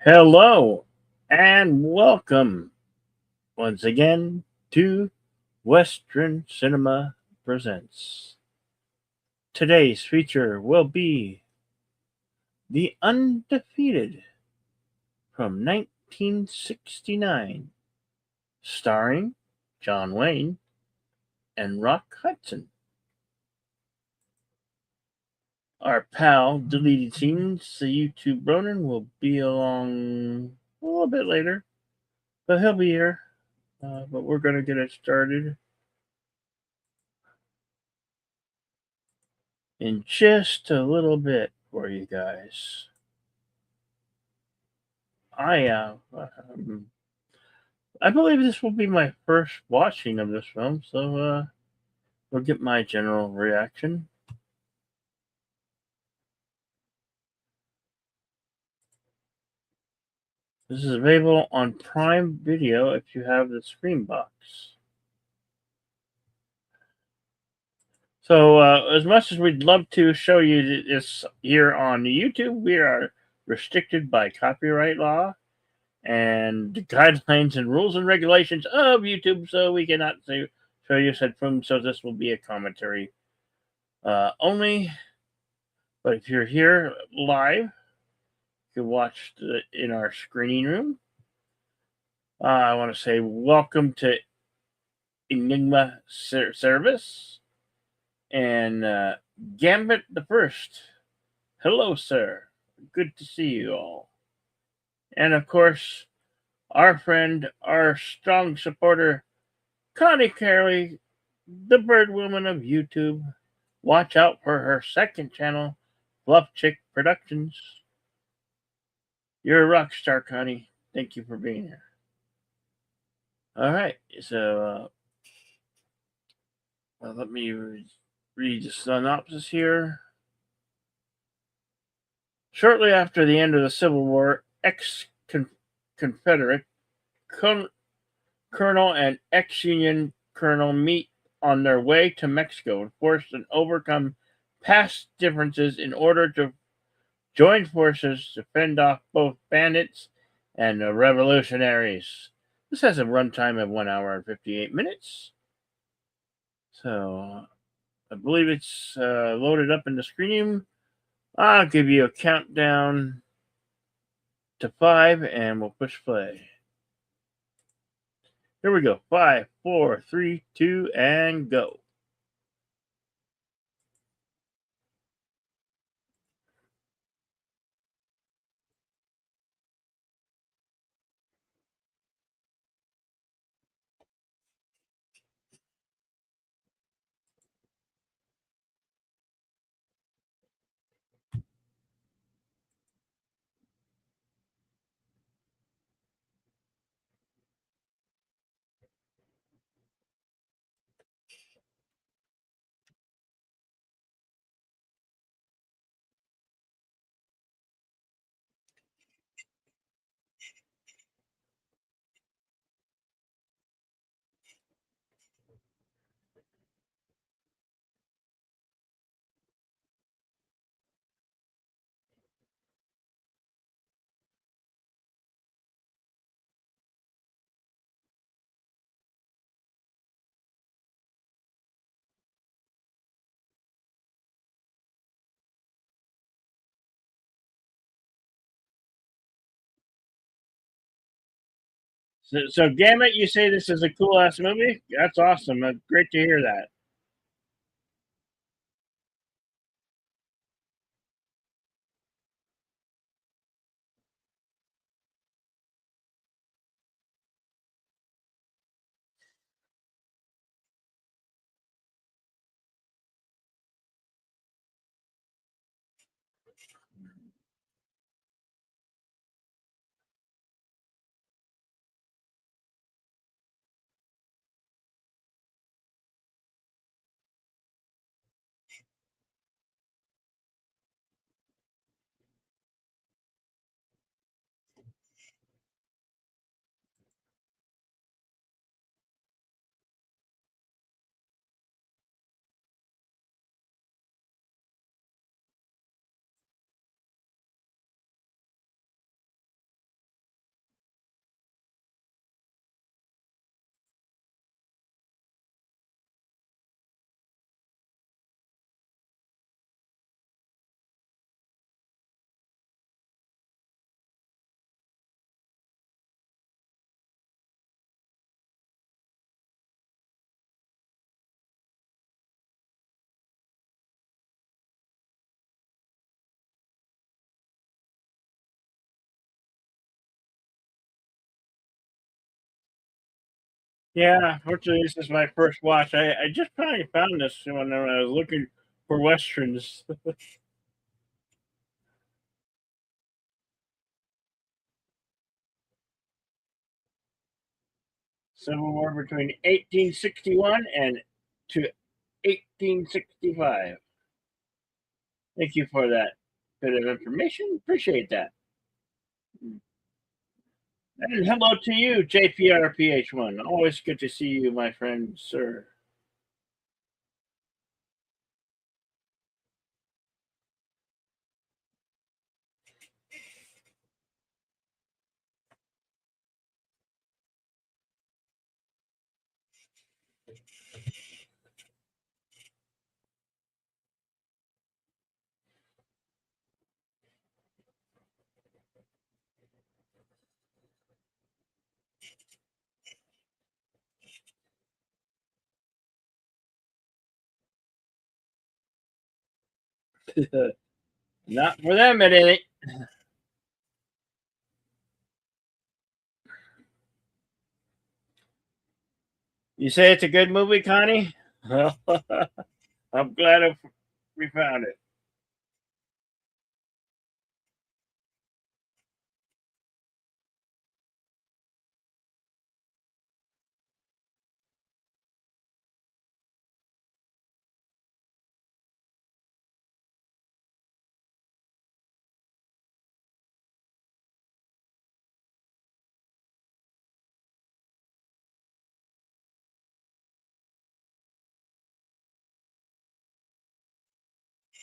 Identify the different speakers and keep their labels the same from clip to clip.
Speaker 1: Hello and welcome once again to Western Cinema Presents. Today's feature will be The Undefeated from 1969, starring John Wayne and Rock Hudson. Our pal, Deleted Scenes, the YouTube Ronin, will be along a little bit later, but he'll be here. But we're going to get it started in just a little bit for you guys. I believe this will be my first watching of this film, so we'll get my general reaction. This is available on Prime Video if you have the Screen Box. So, as much as we'd love to show you this here on YouTube, we are restricted by copyright law and the guidelines and rules and regulations of YouTube, so we cannot show you said film. So this will be a commentary only. But if you're here live, you can watch in our screening room. I want to say welcome to Enigma Service and Gambit the First. Hello, sir. Good to see you all. And of course, our friend, our strong supporter, Connie Carey, the Bird Woman of YouTube. Watch out for her second channel, Fluff Chick Productions. You're a rock star, Connie. Thank you for being here. All right, so let me read the synopsis here. Shortly after the end of the Civil War, ex-Confederate colonel and ex-Union colonel meet on their way to Mexico to force and overcome past differences in order to join forces to fend off both bandits and the revolutionaries. This has a runtime of 1 hour and 58 minutes. So I believe it's loaded up in the screen room. I'll give you a countdown to 5 and we'll push play. Here we go. 5, 4, 3, 2, and go. So Gambit, you say this is a cool ass movie? That's awesome. Great to hear that. Yeah, fortunately, this is my first watch. I just probably found this when I was looking for westerns. Civil War between 1861 and to 1865. Thank you for that bit of information. Appreciate that. And hello to you, JPRPH1. Always good to see you, my friend, sir. Not for them, it ain't. You say it's a good movie, Connie? Well, I'm glad we found it.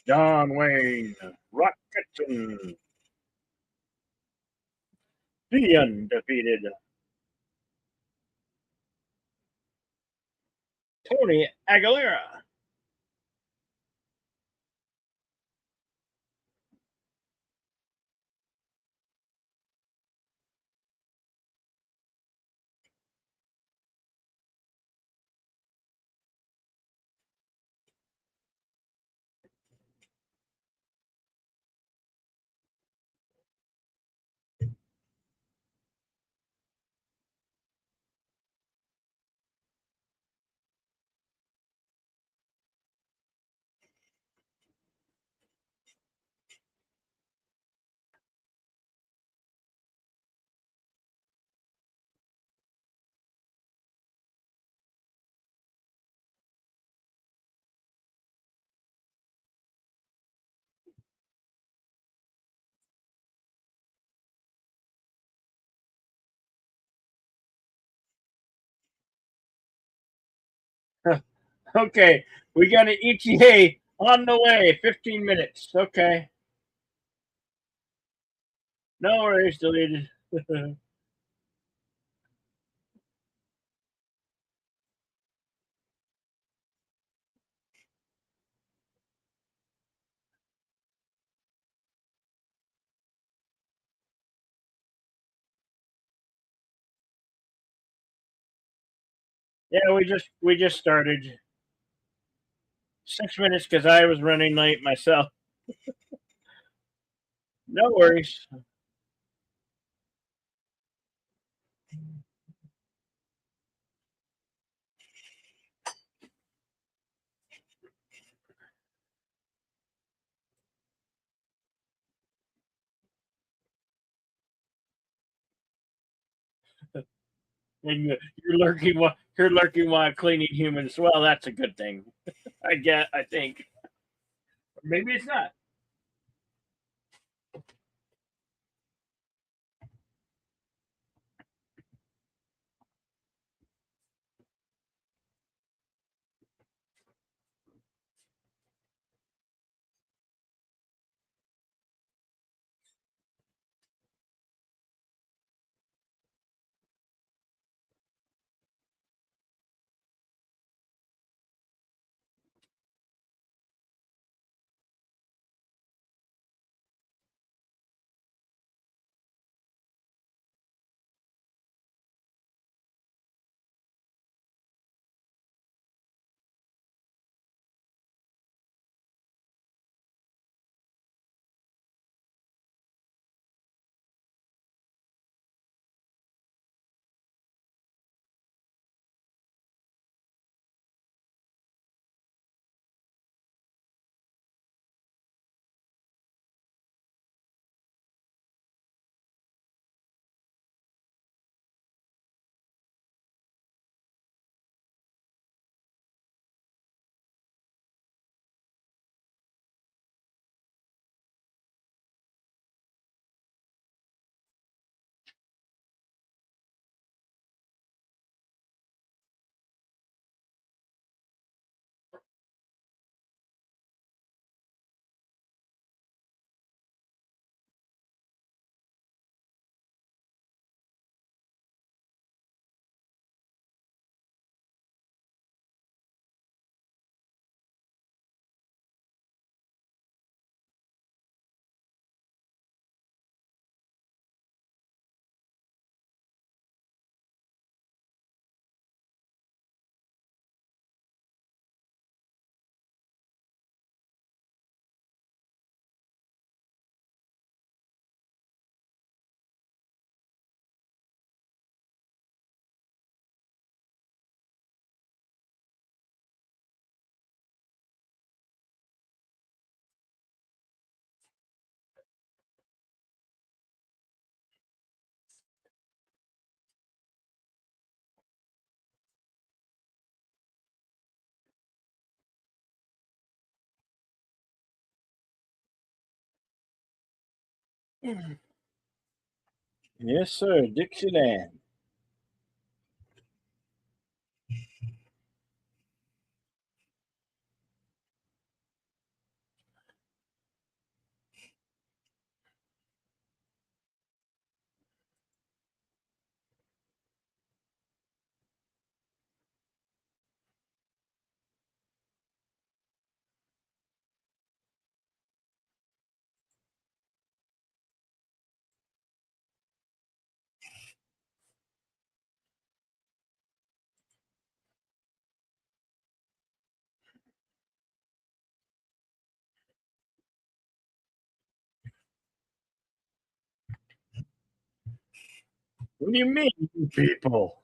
Speaker 1: John Wayne, Rocketson, the undefeated Tony Aguilera. Okay, we got an ETA on the way. 15 minutes. Okay, no worries. Deleted. Yeah, we just started 6 minutes because I was running late myself. No worries. And you're lurking while cleaning humans. Well, that's a good thing. I get. I think maybe it's not. Yes, sir. Dixieland. What do you mean, you people?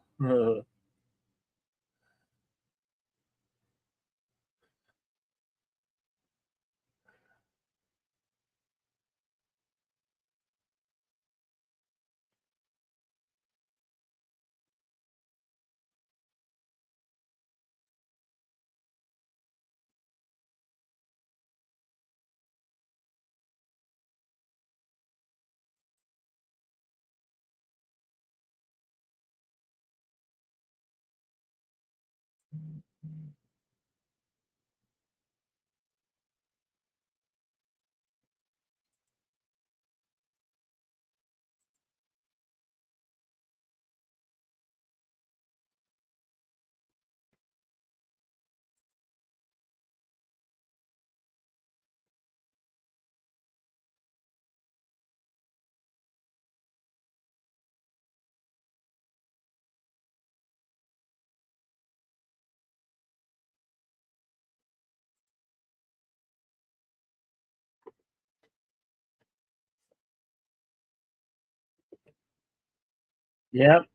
Speaker 1: Yep.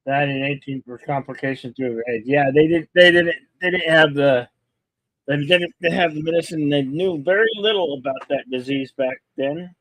Speaker 1: That and 18 for complications to AIDS. Yeah, they didn't. They didn't. They didn't have the. They didn't have the medicine. They knew very little about that disease back then.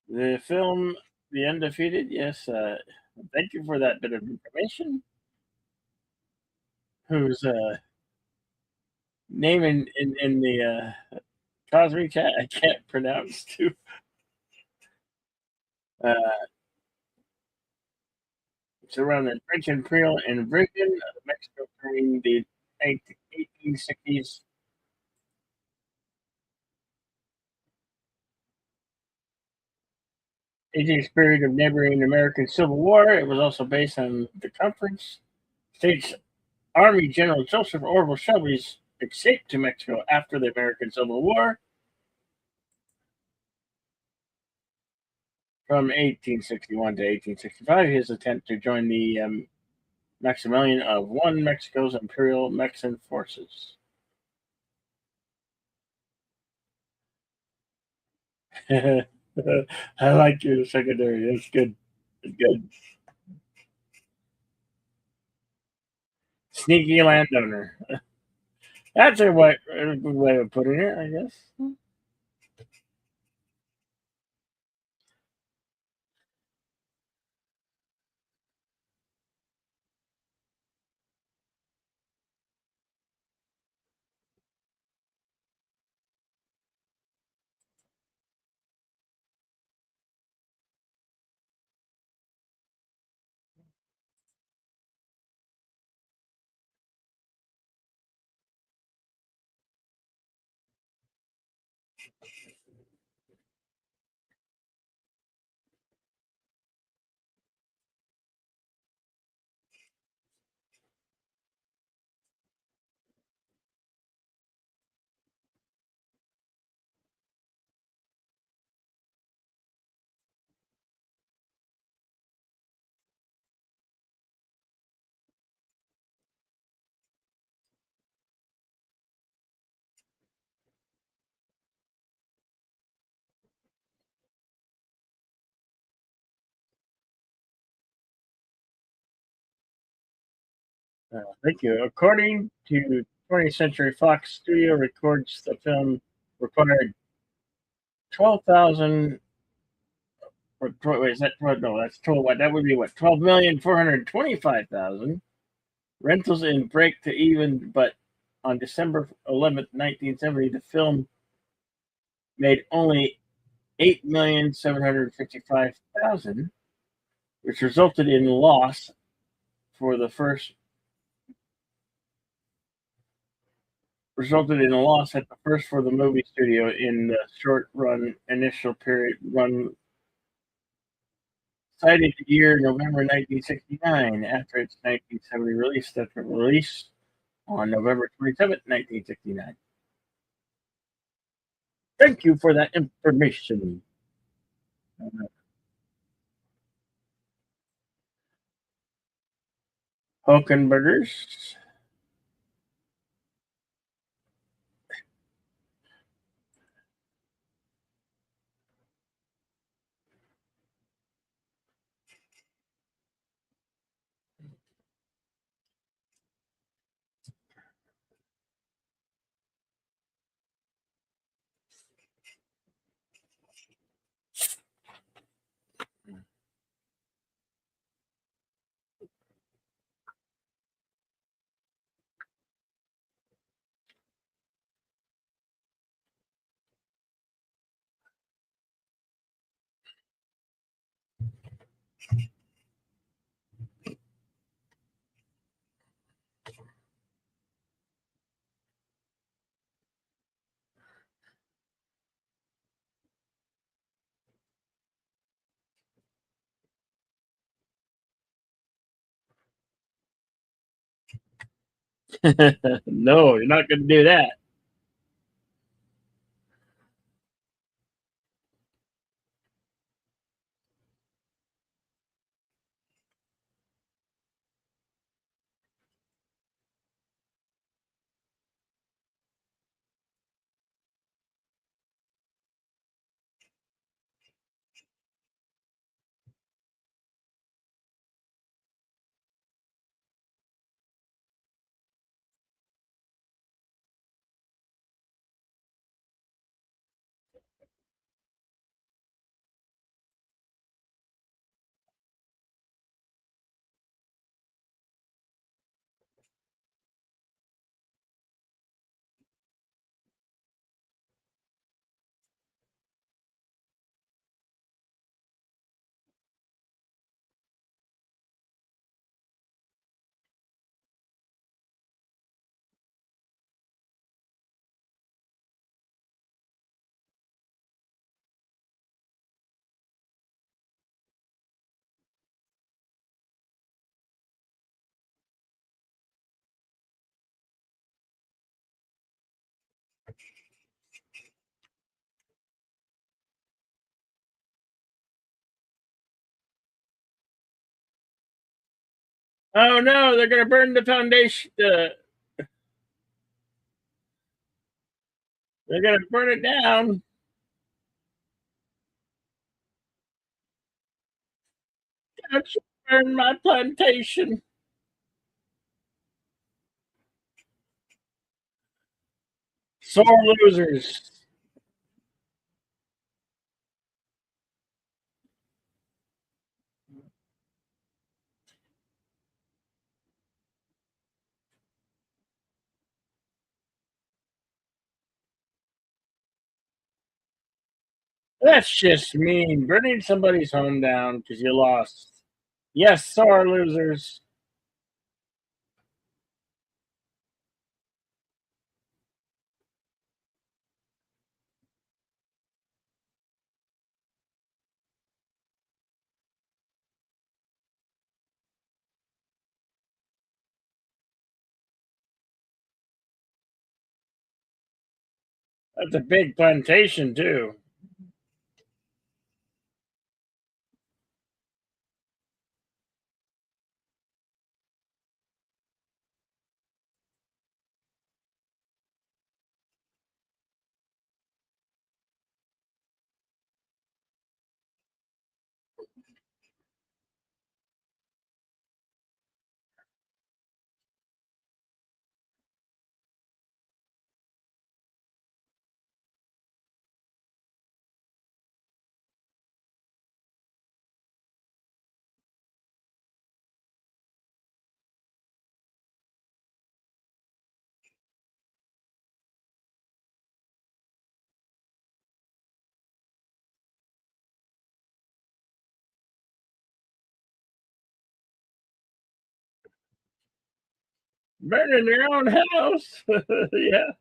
Speaker 1: The film, The Undefeated. Yes. Thank you for that bit of information. Whose name in the Cosby cat I can't pronounce too. Uh, it's around the French Imperial invasion of Mexico during the 1860s. 18th period of neighboring American Civil War. It was also based on the conference. States Army General Joseph Orville Shelby's escape to Mexico after the American Civil War from 1861 to 1865. His attempt to join the Maximilian of one Mexico's Imperial Mexican forces. I like your secondary. That's good. That's good. Sneaky landowner. That's a good way of putting it, I guess. Thank you. According to 20th Century Fox, studio records the film required 12,000. Wait, is that 12? No, that's 12. What that would be? What 12,425,000 rentals in break to even. But on December 11th, 1970, the film made only 8,755,000, which resulted in loss for the first resulted in a loss at the first for the movie studio in the short run initial period run cited year November 1969 after its 1970 release that released on November 27th, 1969. Thank you for that information. Hokenbergers. No, you're not going to do that. Oh no, they're going to burn the foundation. They're going to burn it down. Don't you burn my plantation. Sore losers. That's just mean. Burning somebody's home down because you lost. Yes, sore losers. That's a big plantation, too. burning their own house. Yeah.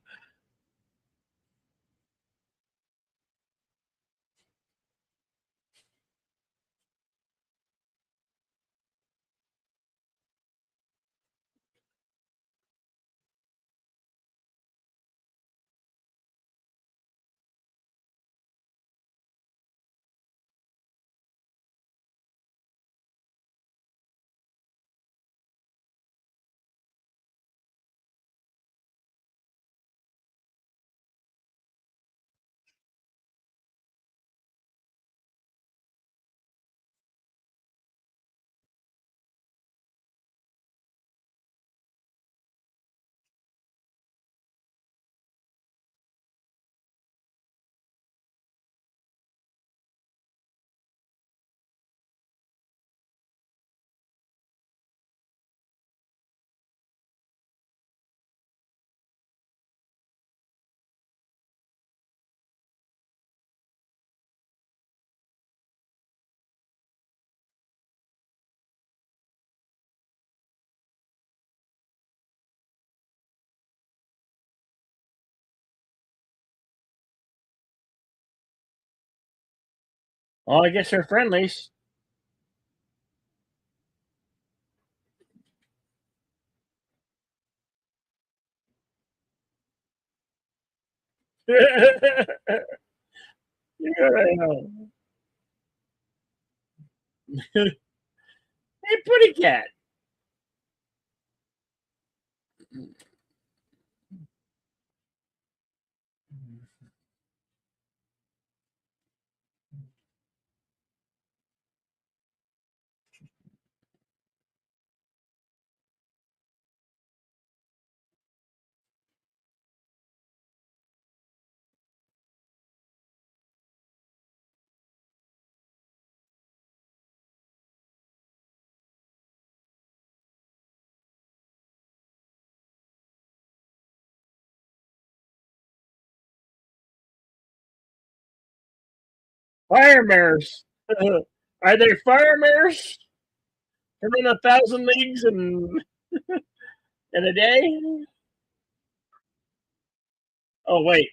Speaker 1: Well, I guess they're friendlies. Yeah, I know. Hey, pretty cat. Fire mares. Are they fire mares? Running 1,000 leagues in a day? Oh wait,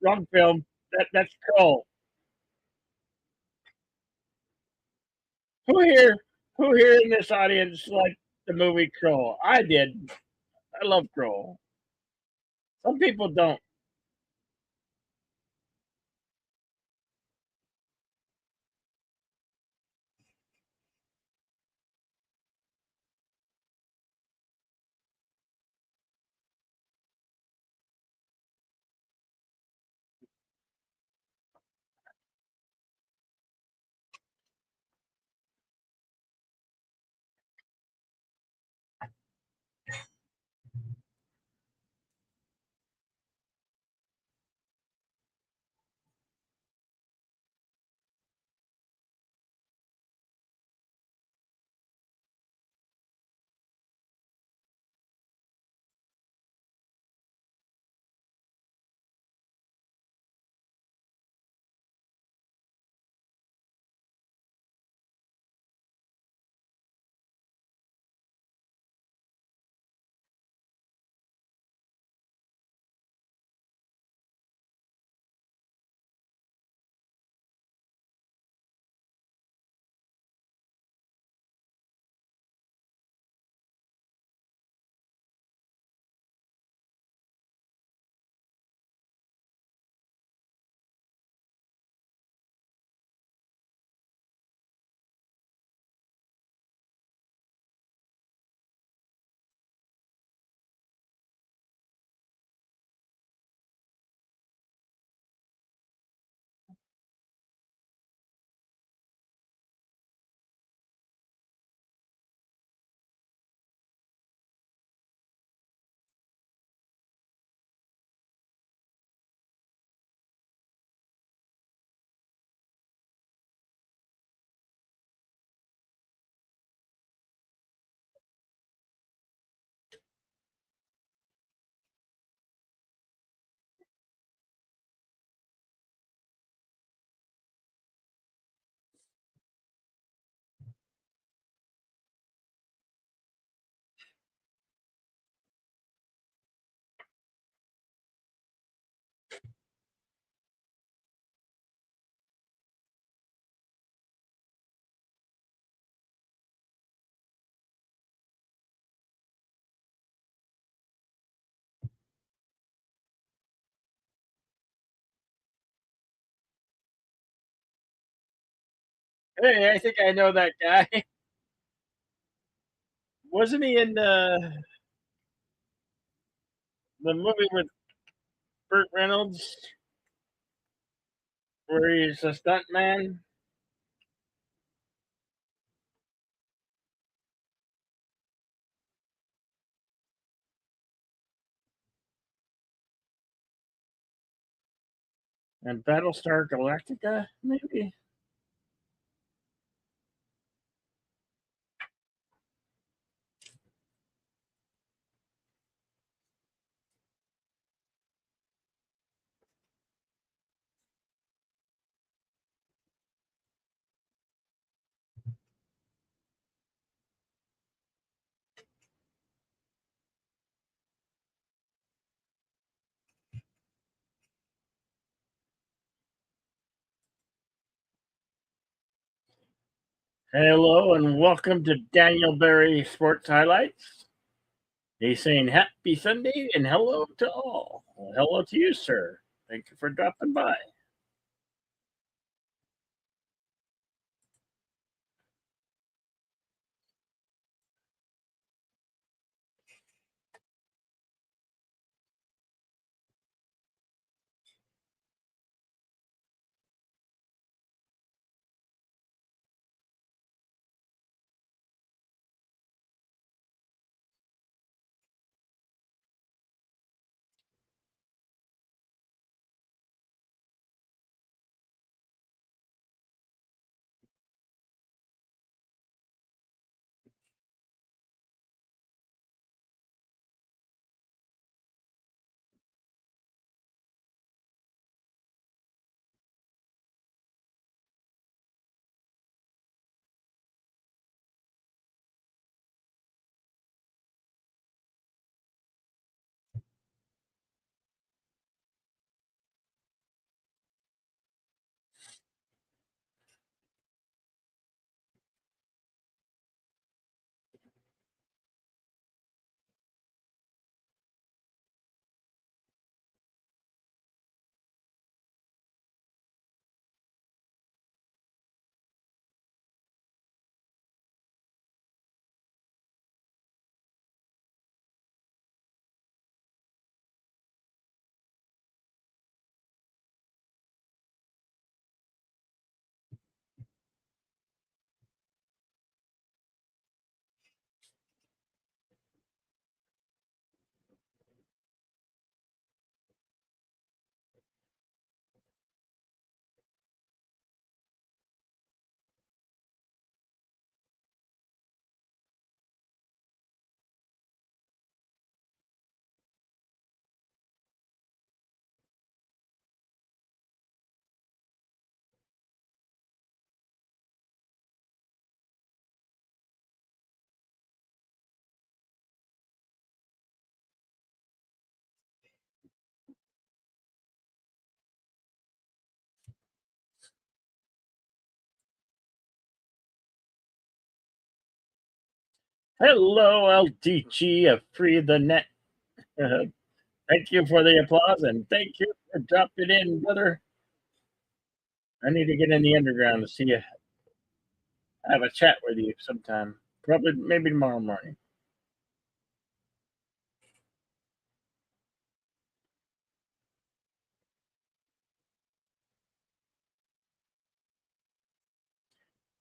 Speaker 1: wrong film. That's Troll. Who here? Who here in this audience liked the movie Troll? I did. I love Troll. Some people don't. Hey, I think I know that guy. Wasn't he in the movie with Burt Reynolds where he's a stunt man? And Battlestar Galactica, maybe? Hello and welcome to Daniel Berry Sports Highlights. He's saying happy Sunday and hello to all. Well, hello to you, sir. Thank you for dropping by. Hello, LDG of Free the Net. Thank you for the applause and thank you for dropping in, brother. I need to get in the underground to see you, have a chat with you sometime. Probably, maybe tomorrow morning.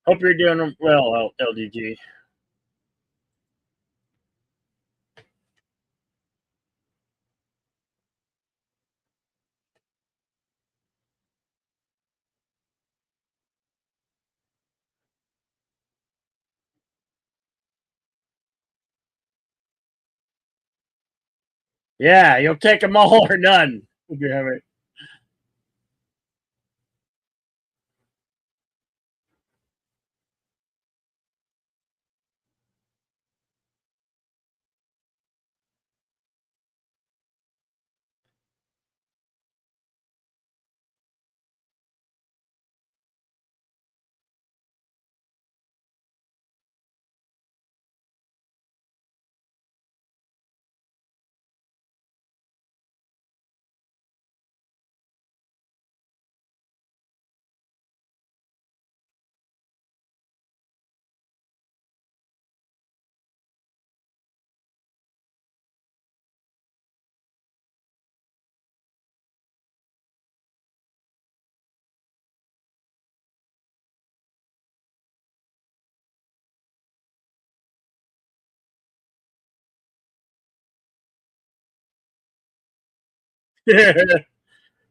Speaker 1: Hope you're doing well, LDG. Yeah, you'll take them all or none. Damn it.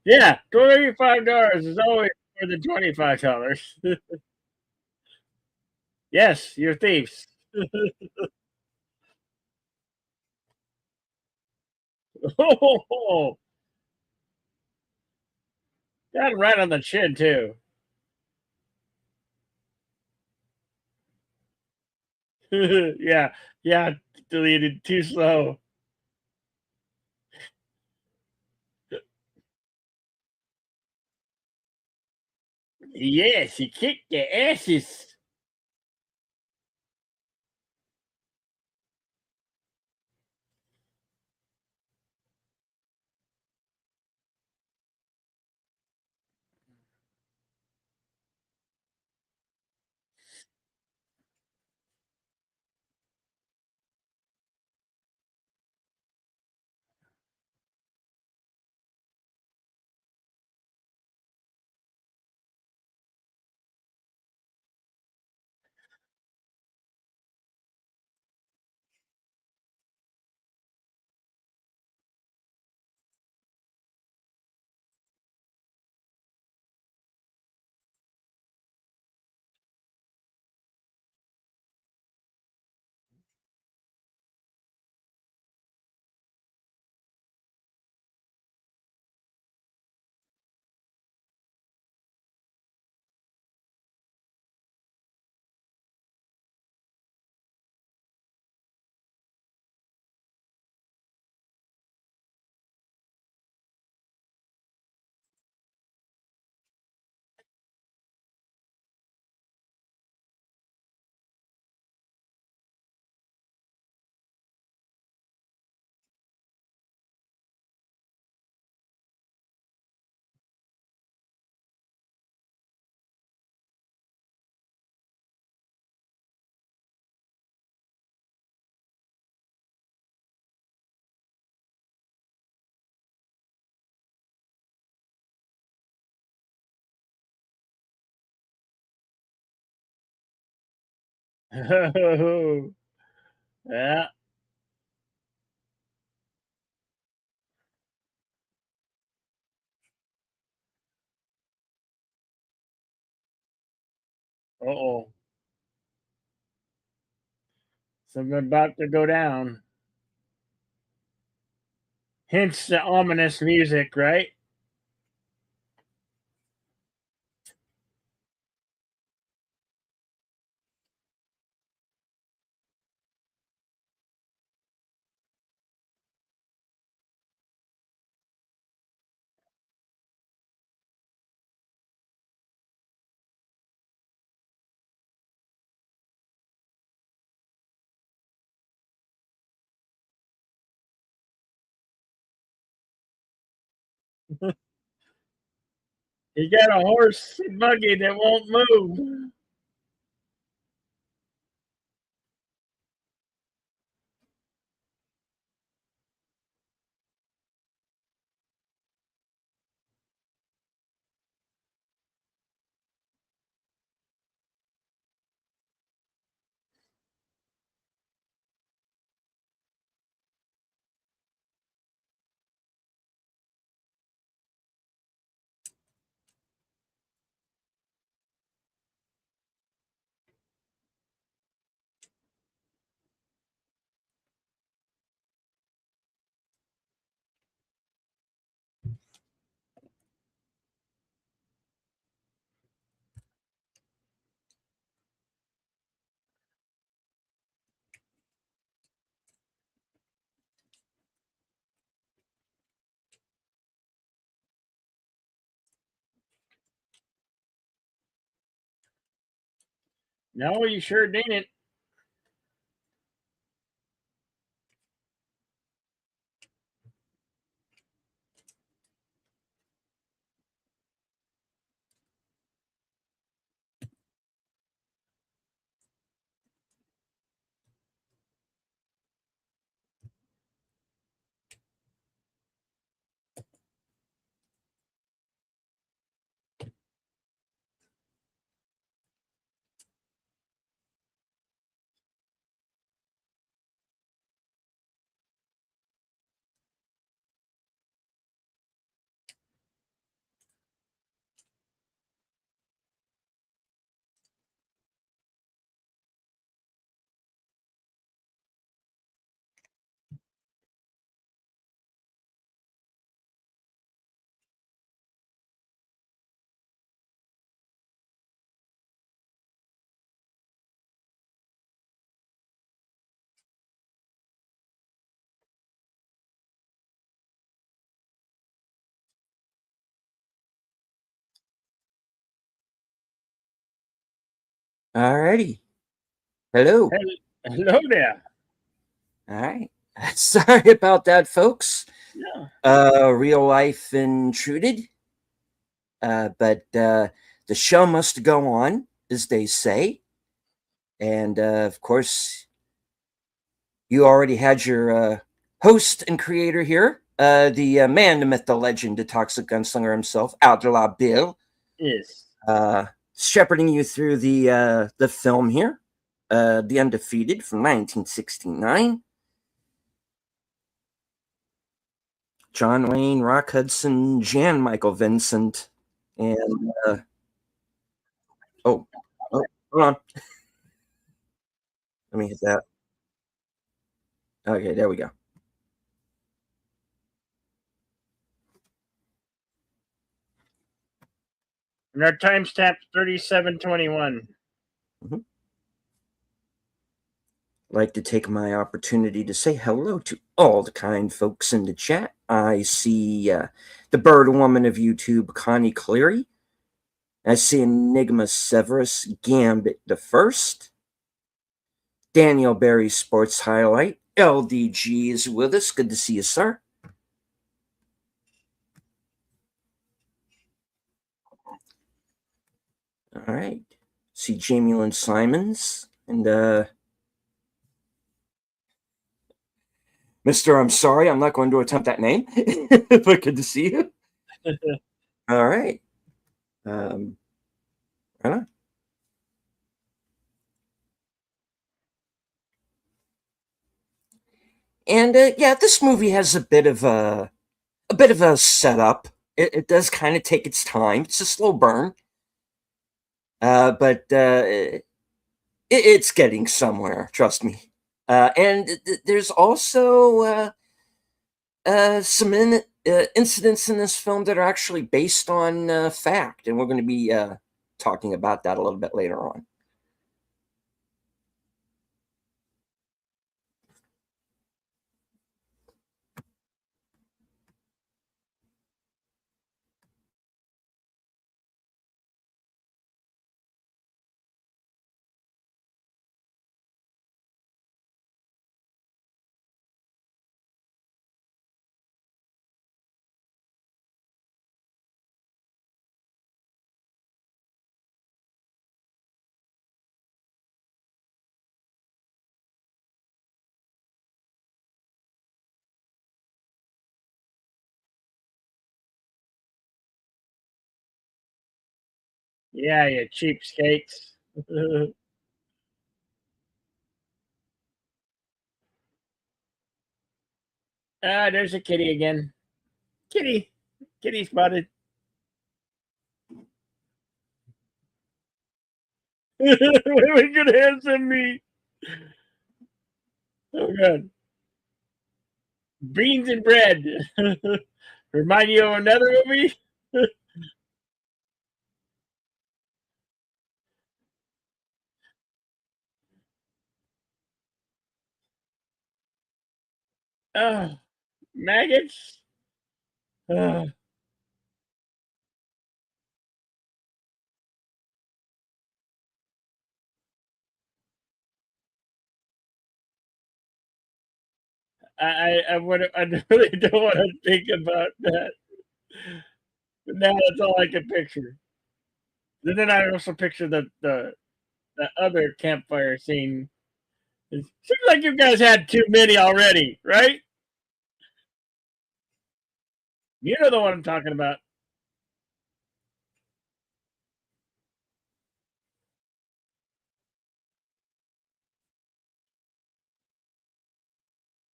Speaker 1: Yeah, $25 is always more than $25. Yes, you're thieves. Oh, got him right on the chin too. Yeah, yeah, deleted too slow. Yes, he kicked the asses. Oh, yeah. Uh-oh. Something about to go down. Hence the ominous music, right? You got a horse and buggy that won't move. No, you sure didn't.
Speaker 2: Alrighty. Hello.
Speaker 1: Hello there.
Speaker 2: All right. Sorry about that, folks.
Speaker 1: Yeah.
Speaker 2: Real life intruded. But the show must go on, as they say. And of course, you already had your host and creator here, the man, the myth, the legend, the toxic gunslinger himself, Abdullah Bill,
Speaker 1: Yes.
Speaker 2: uh, shepherding you through the film here, The Undefeated from 1969. John Wayne, Rock Hudson, Jan Michael Vincent, and oh, oh, hold on, let me hit that. Okay, there we go.
Speaker 1: And our timestamp 37:21.
Speaker 2: Mhm. Like to take my opportunity to say hello to all the kind folks in the chat. I see the bird woman of YouTube, Connie Cleary. I see Enigma Severus, Gambit the First, Daniel Berry Sports Highlight. LDG is with us. Good to see you, sir. All right. See Jamie Lynn Simons and Mr. I'm sorry, I'm not going to attempt that name, but good to see you. All right. Right on. And yeah, this movie has a bit of a setup. It does kind of take its time. It's a slow burn, but it's getting somewhere. Trust me. And there's also some incidents in this film that are actually based on fact, and we're going to be talking about that a little bit later on.
Speaker 1: Yeah, you cheapskates. There's a kitty again. Kitty. Kitty spotted. We could have some meat. Oh god. Beans and bread. Remind you of another movie? Oh, maggots. Oh, I really don't want to think about that. But now that's all I can picture. And then I also picture the other campfire scene. It seems like you guys had too many already, right? You know the one I'm talking about.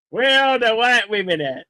Speaker 1: Where the white women at?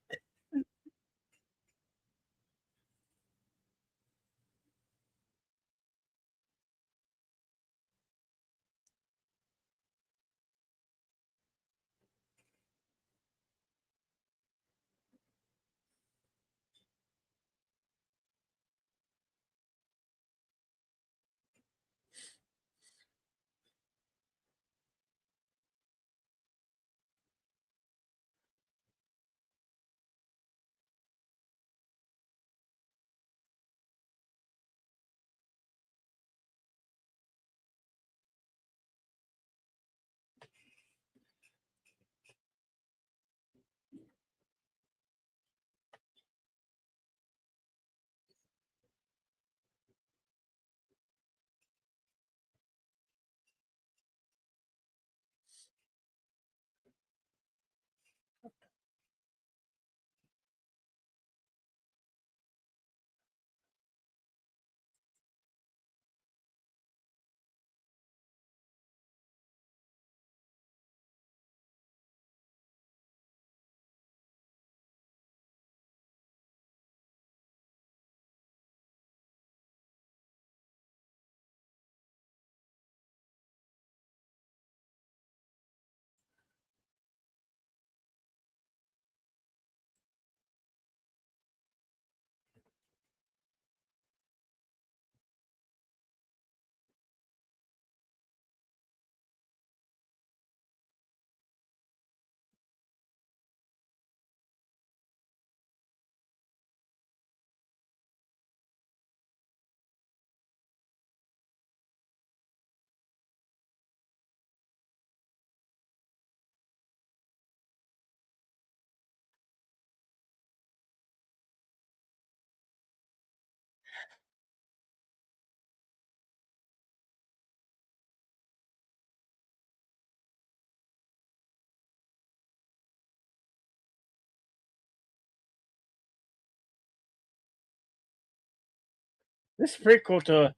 Speaker 1: This prequel to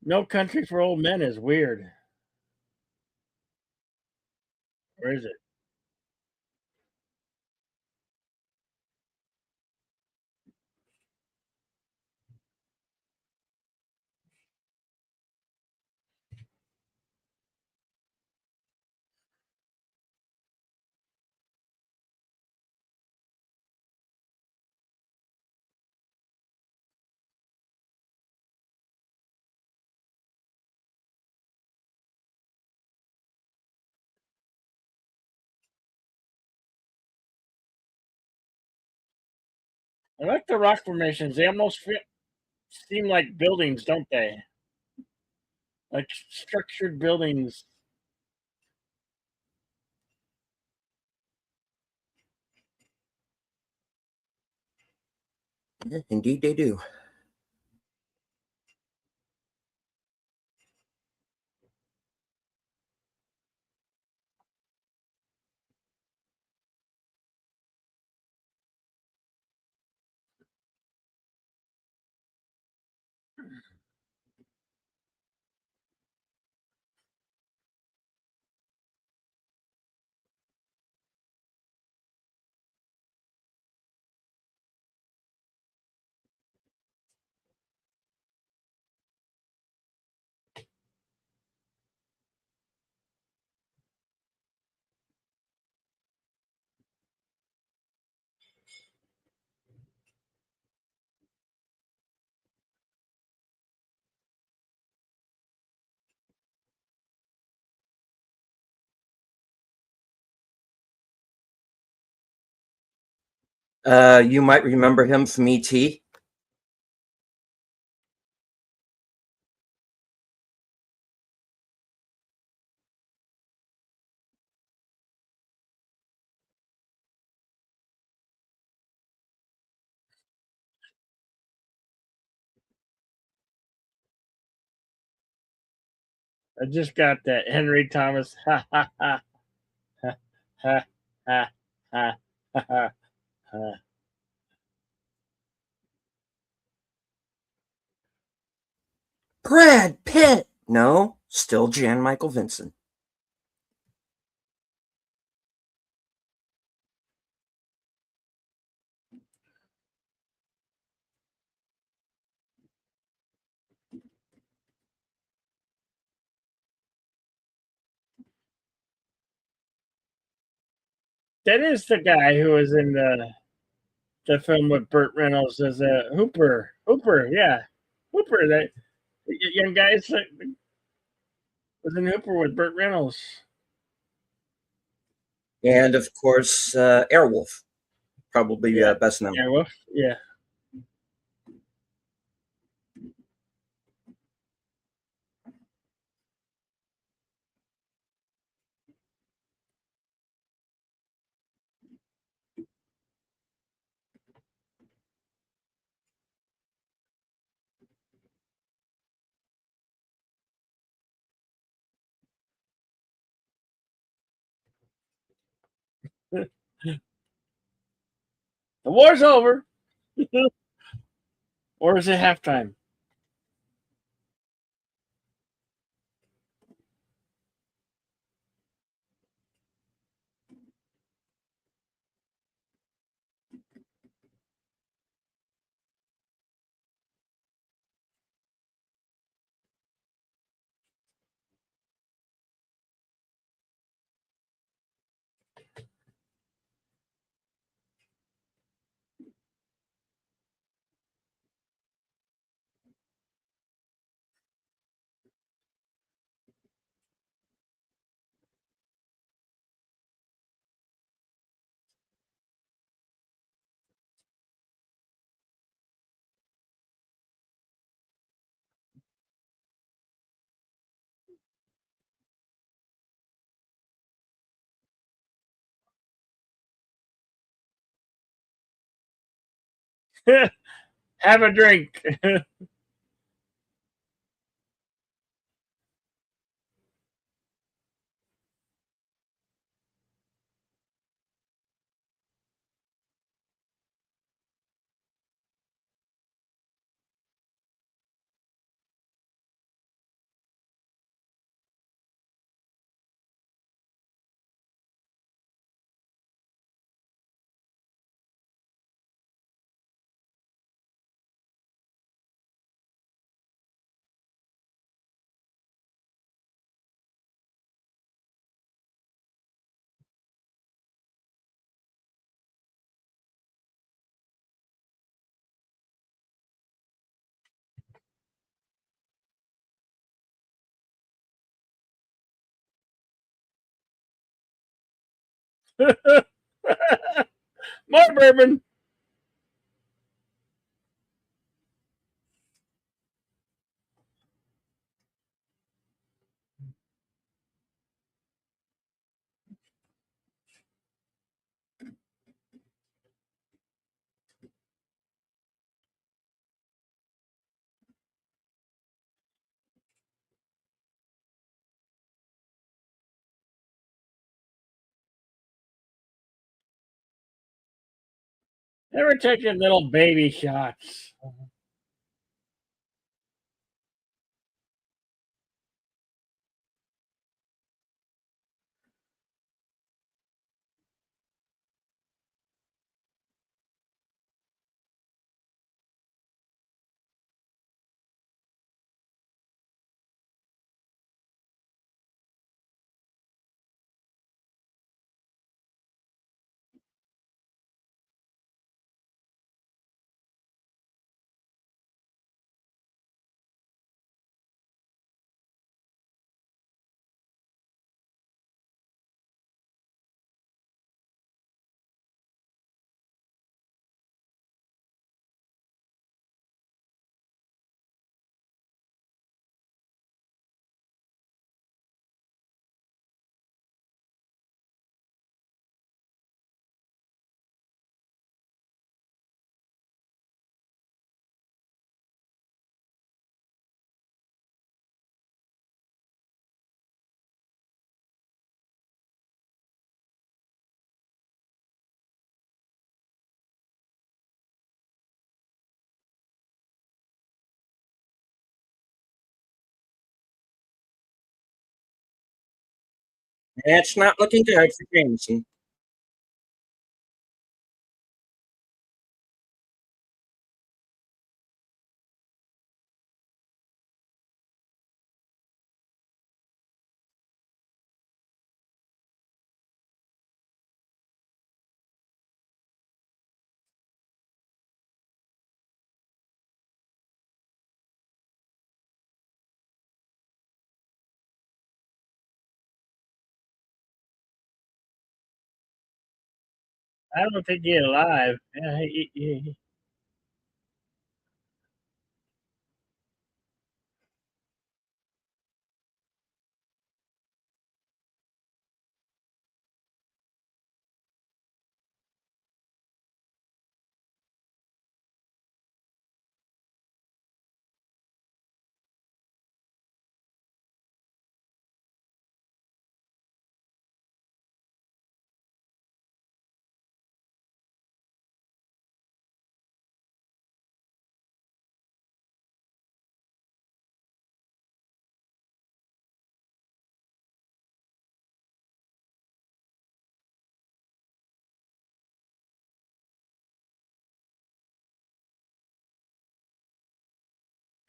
Speaker 1: No Country for Old Men is weird. Or is it? I like the rock formations. They almost seem like buildings, don't they? Like structured buildings.
Speaker 2: Yeah, indeed, they do. You might remember him from E.T.
Speaker 1: I just got that Henry Thomas. Ha ha ha ha ha ha ha ha ha.
Speaker 2: Brad Pitt. No, still Jan Michael Vincent.
Speaker 1: That is the guy who was in the film with Burt Reynolds as a Hooper. Hooper, yeah, Hooper. That young guy was in Hooper with Burt Reynolds.
Speaker 2: And of course, Airwolf, probably
Speaker 1: Yeah,
Speaker 2: best known.
Speaker 1: Airwolf. Yeah. The war's over. Or is it halftime? Have a drink. More bourbon. Never taking little baby shots.
Speaker 2: That's not looking good for Jameson.
Speaker 1: I don't think he's alive.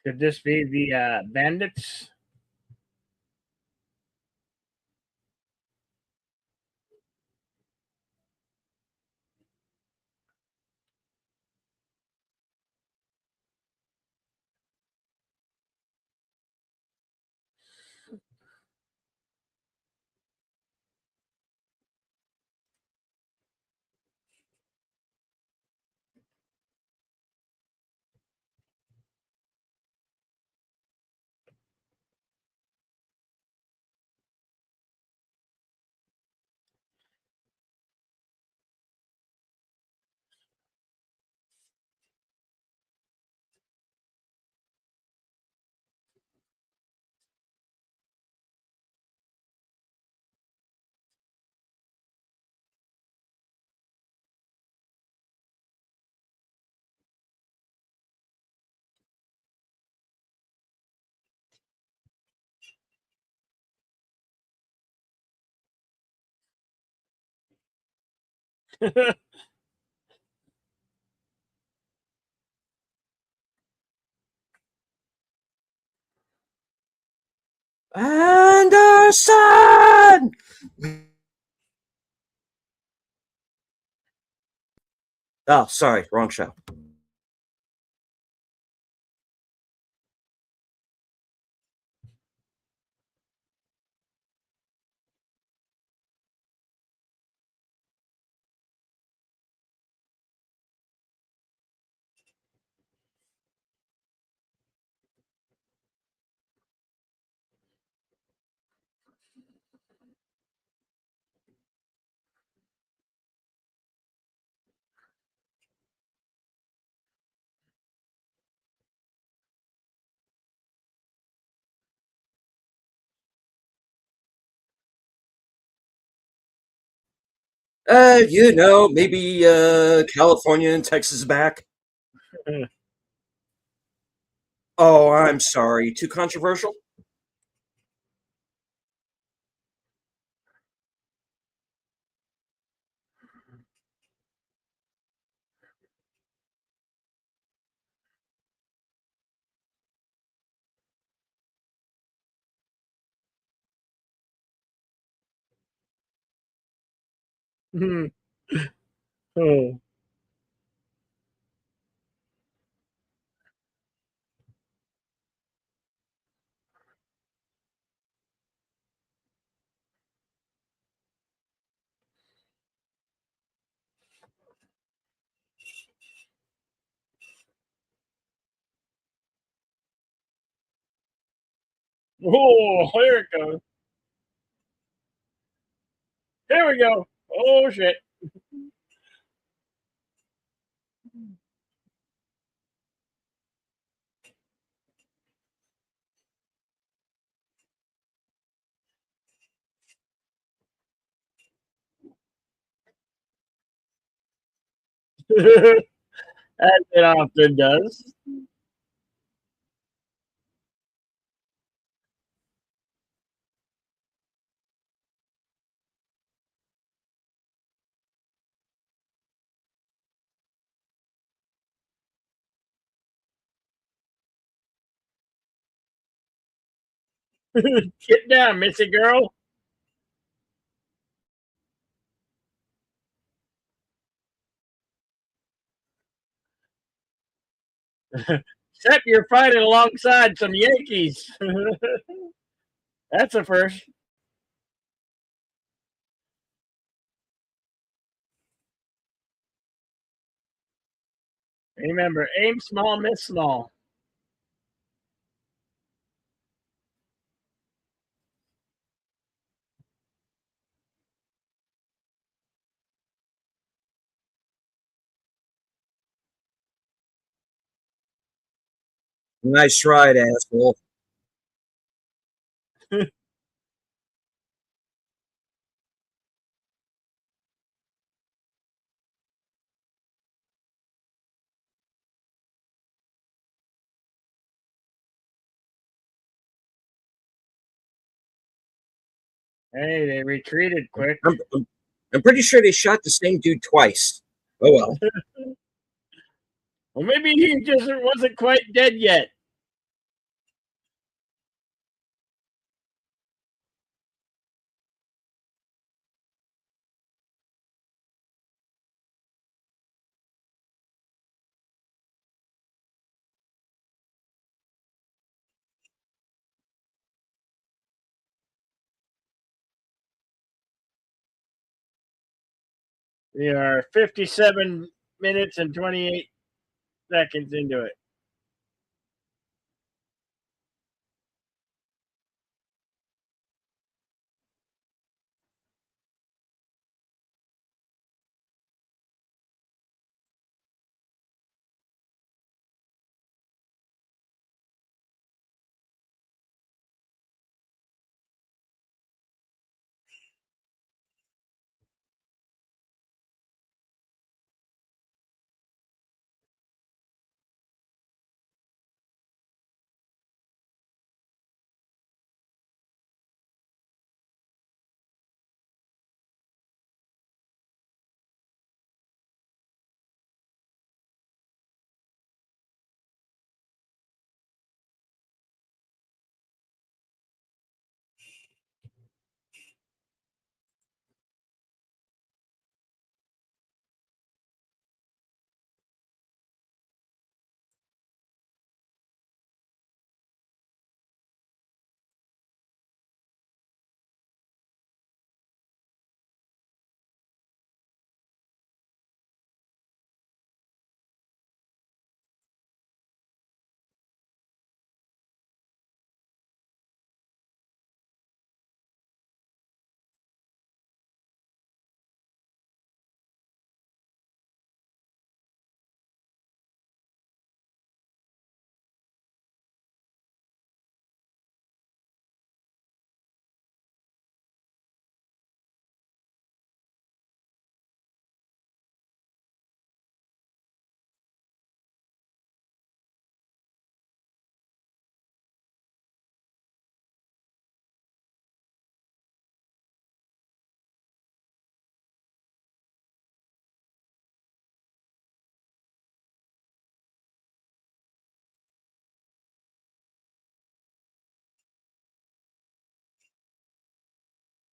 Speaker 1: Could this be the bandits?
Speaker 2: Anderson! Oh, sorry, wrong show. Maybe California and Texas back. Oh, I'm sorry. Too controversial?
Speaker 1: Oh. Oh, here it goes. Here we go. Oh shit. As it often does. Get down, Missy girl. Except you're fighting alongside some Yankees. That's a first. Remember, aim small, miss small.
Speaker 2: Nice ride, asshole.
Speaker 1: Hey, they retreated quick.
Speaker 2: I'm pretty sure they shot the same dude twice. Oh well.
Speaker 1: Well, maybe he just wasn't quite dead yet. We are 57 minutes and 28 seconds into it.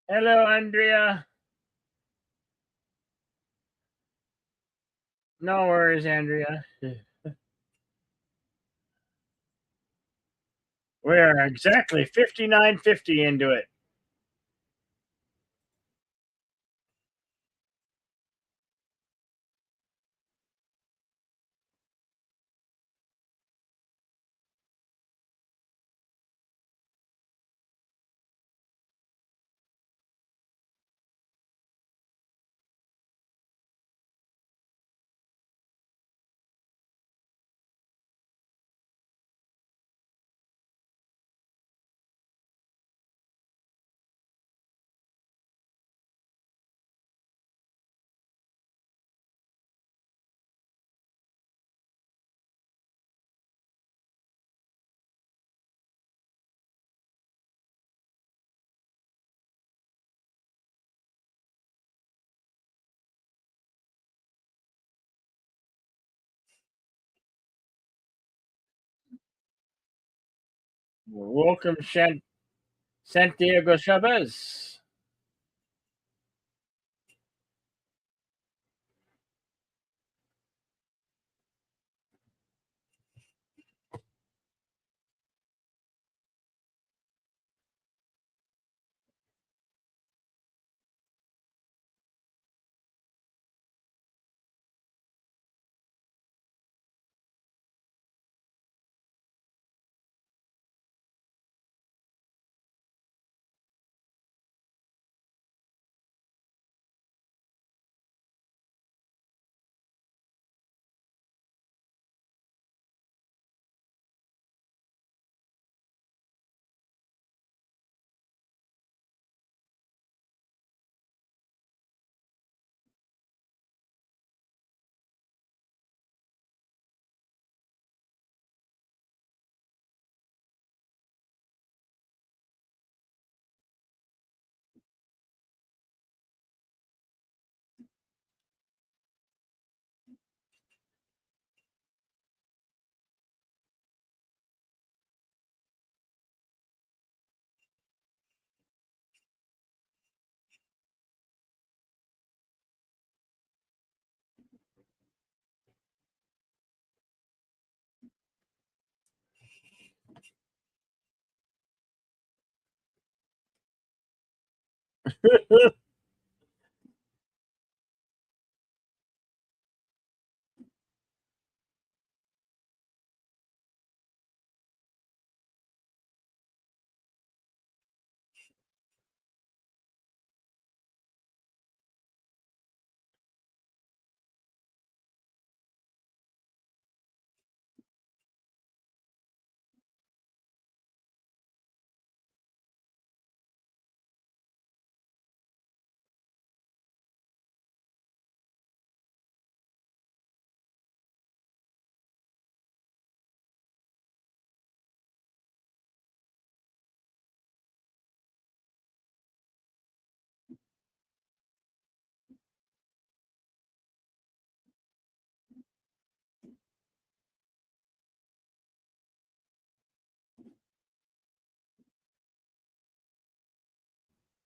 Speaker 1: Hello, Andrea. No worries, Andrea. We're exactly 59.50 into it. Welcome, Santiago Chavez.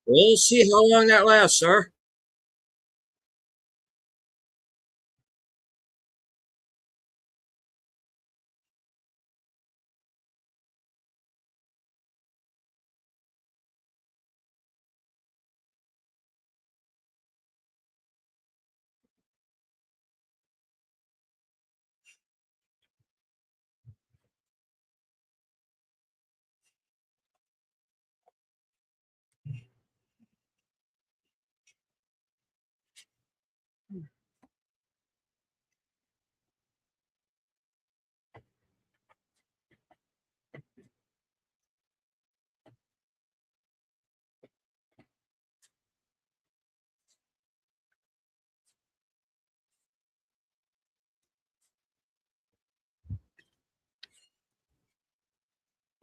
Speaker 2: We'll see how long that lasts, sir.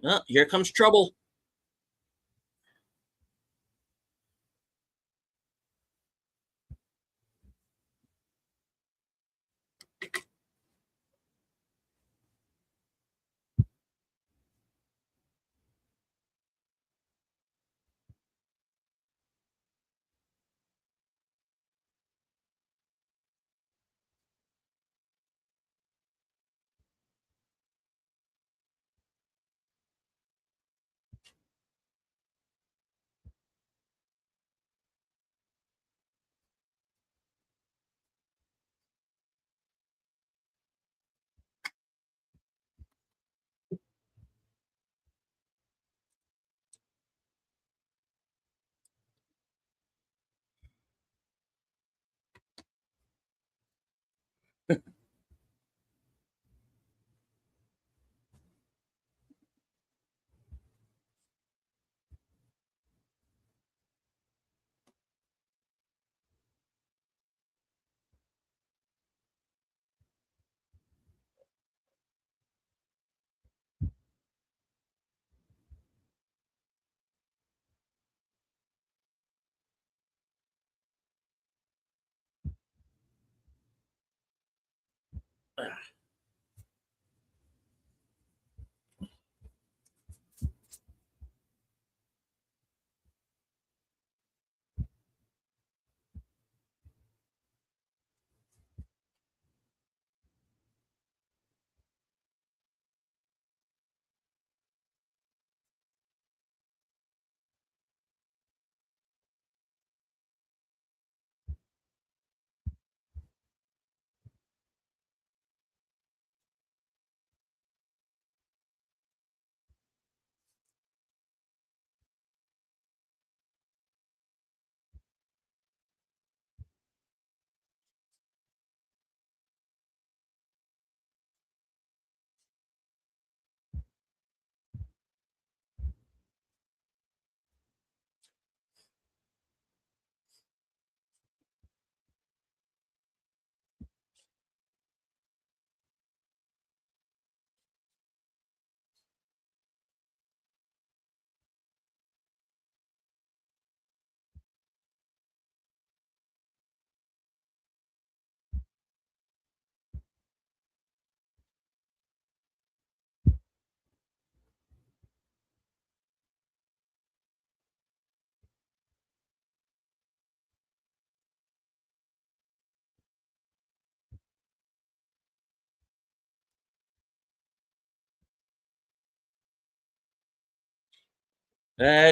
Speaker 2: Oh, here comes trouble. That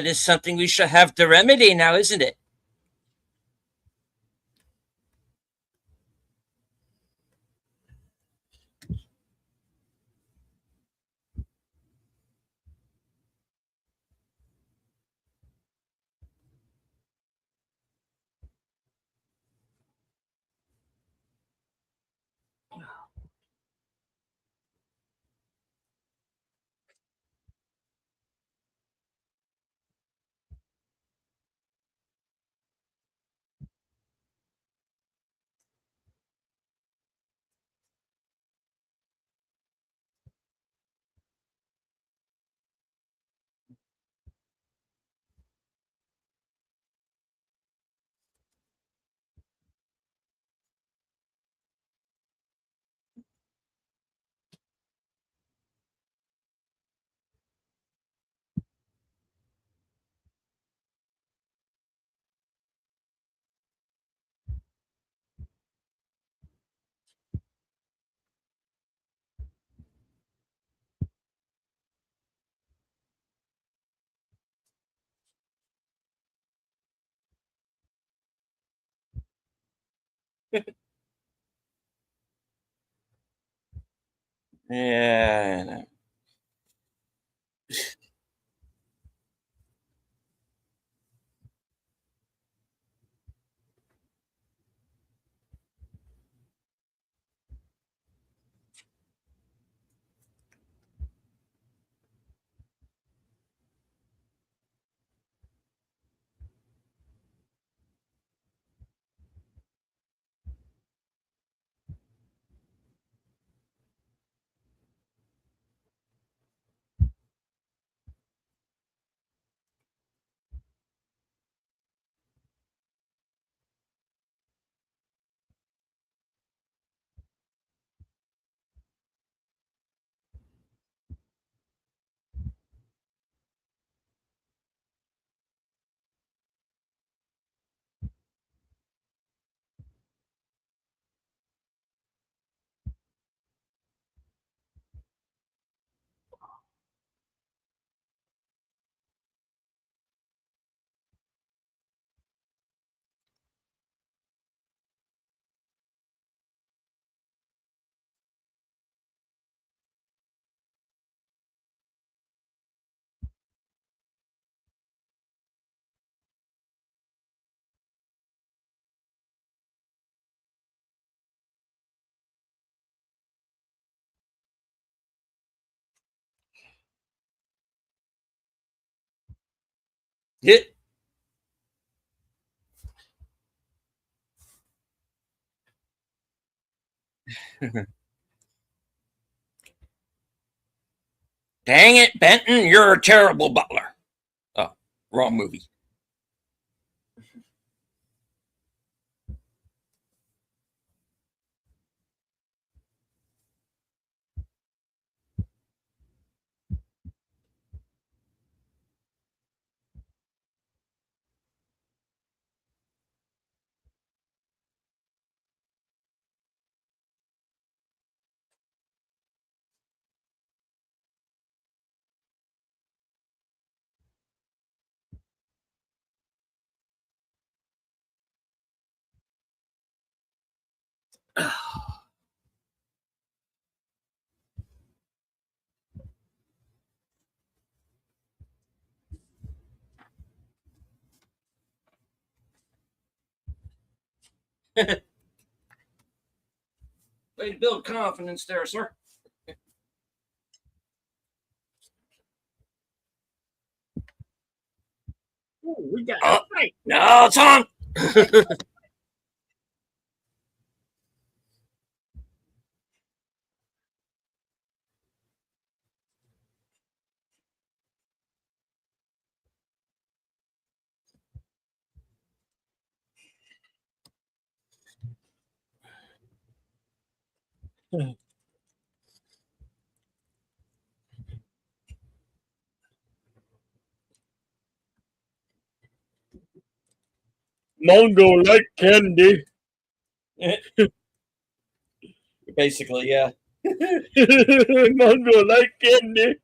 Speaker 2: is something we shall have to remedy now, isn't it? Yeah. Yeah. Dang it, Benton, you're a terrible butler. Oh, wrong movie. Way to build confidence there, sir.
Speaker 1: Ooh, we got
Speaker 2: Oh,
Speaker 1: right.
Speaker 2: no, it's on.
Speaker 1: Mondo like candy.
Speaker 2: Basically, yeah.
Speaker 1: Mondo like candy.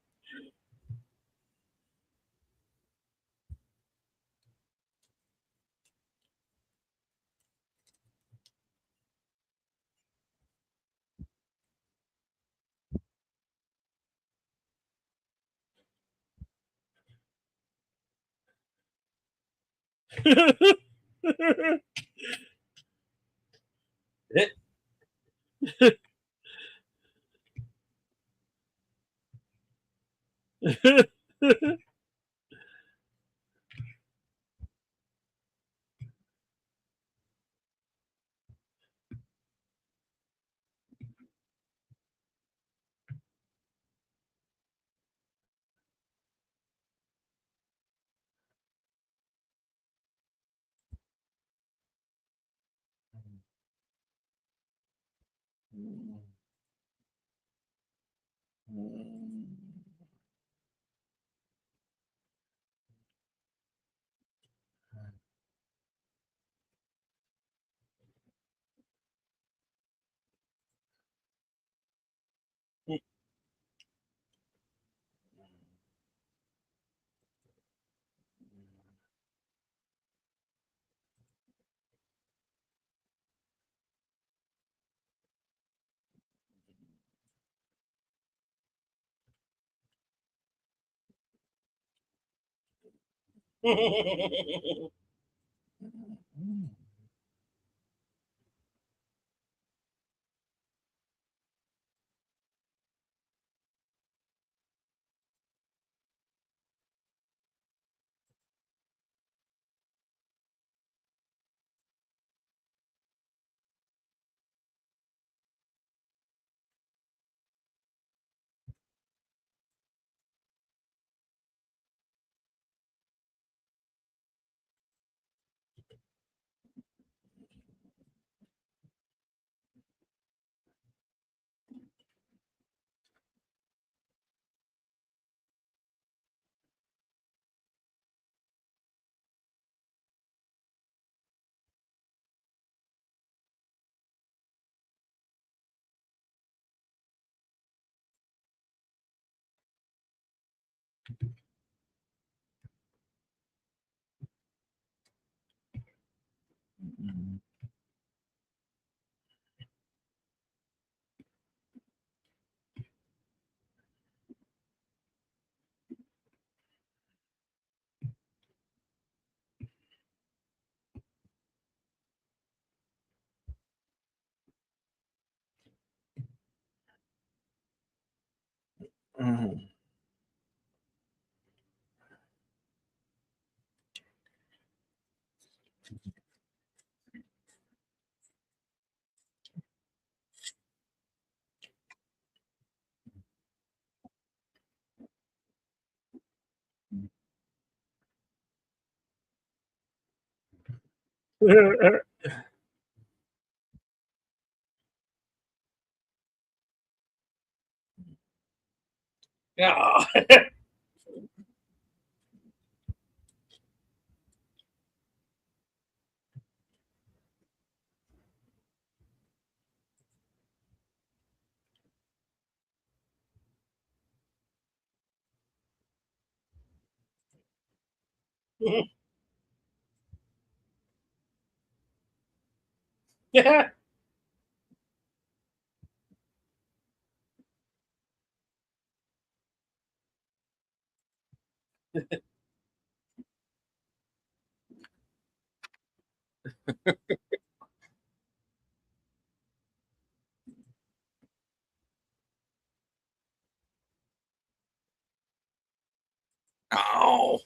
Speaker 2: Yeah. Yeah. Oh.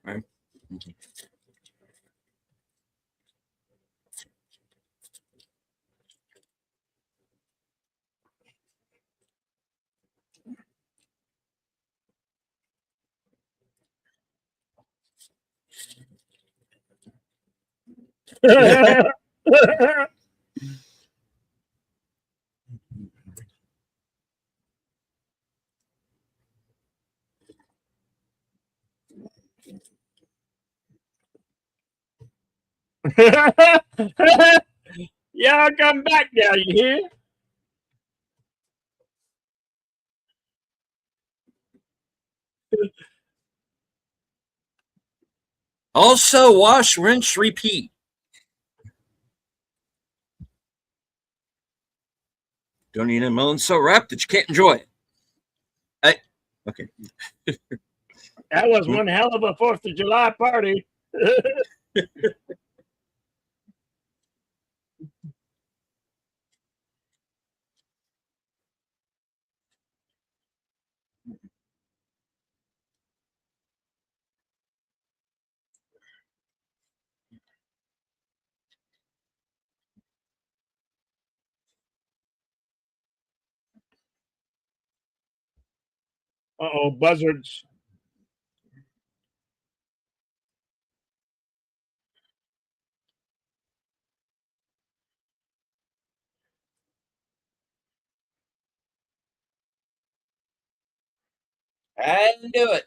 Speaker 2: Right.
Speaker 1: Y'all come back now, you hear?
Speaker 2: Also, wash, rinse, repeat. Don't need a melon so wrapped that you can't enjoy it. Hey, okay.
Speaker 1: That was one hell of a 4th of July party. Uh-oh, buzzards.
Speaker 2: I knew it.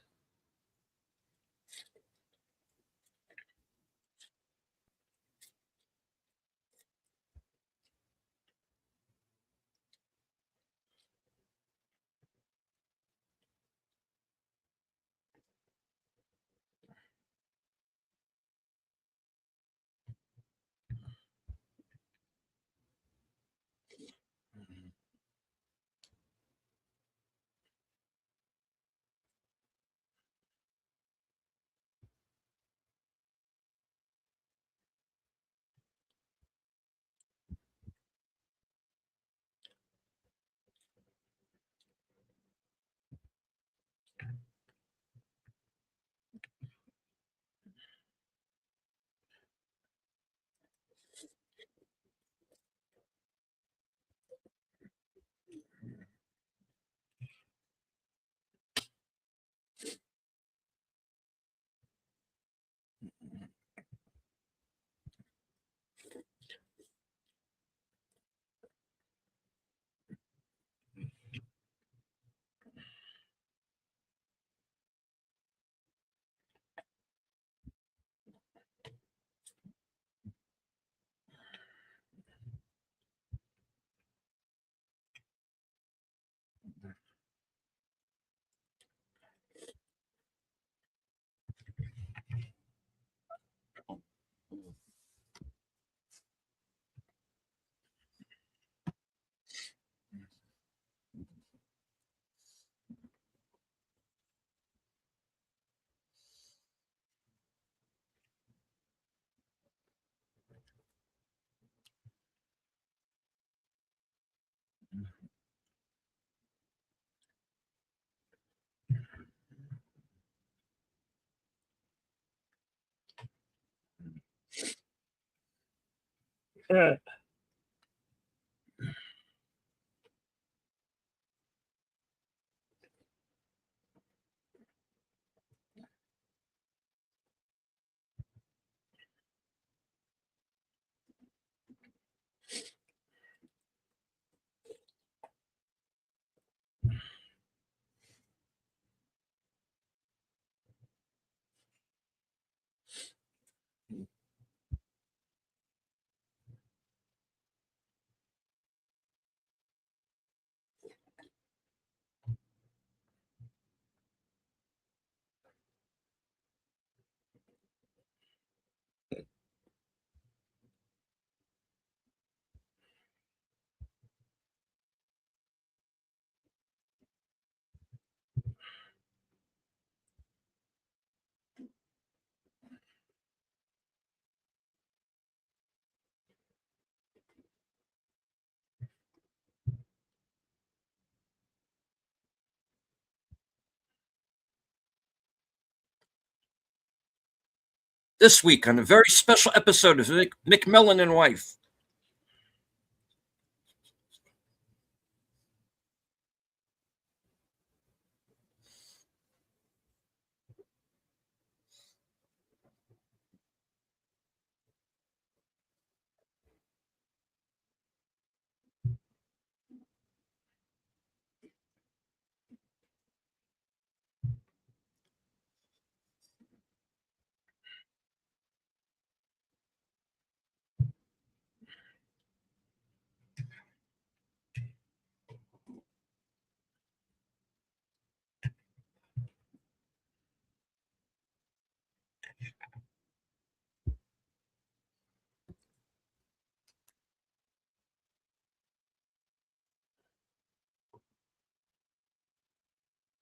Speaker 2: This week on a very special episode of McMillan and Wife.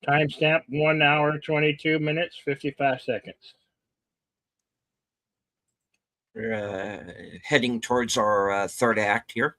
Speaker 1: Timestamp 1 hour, 22 minutes, 55 seconds.
Speaker 2: We're heading towards our third act here.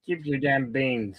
Speaker 1: Keep your damn beans.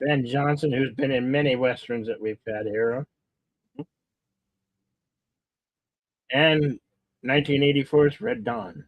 Speaker 1: Ben Johnson, who's been in many westerns that we've had here, and 1984's Red Dawn.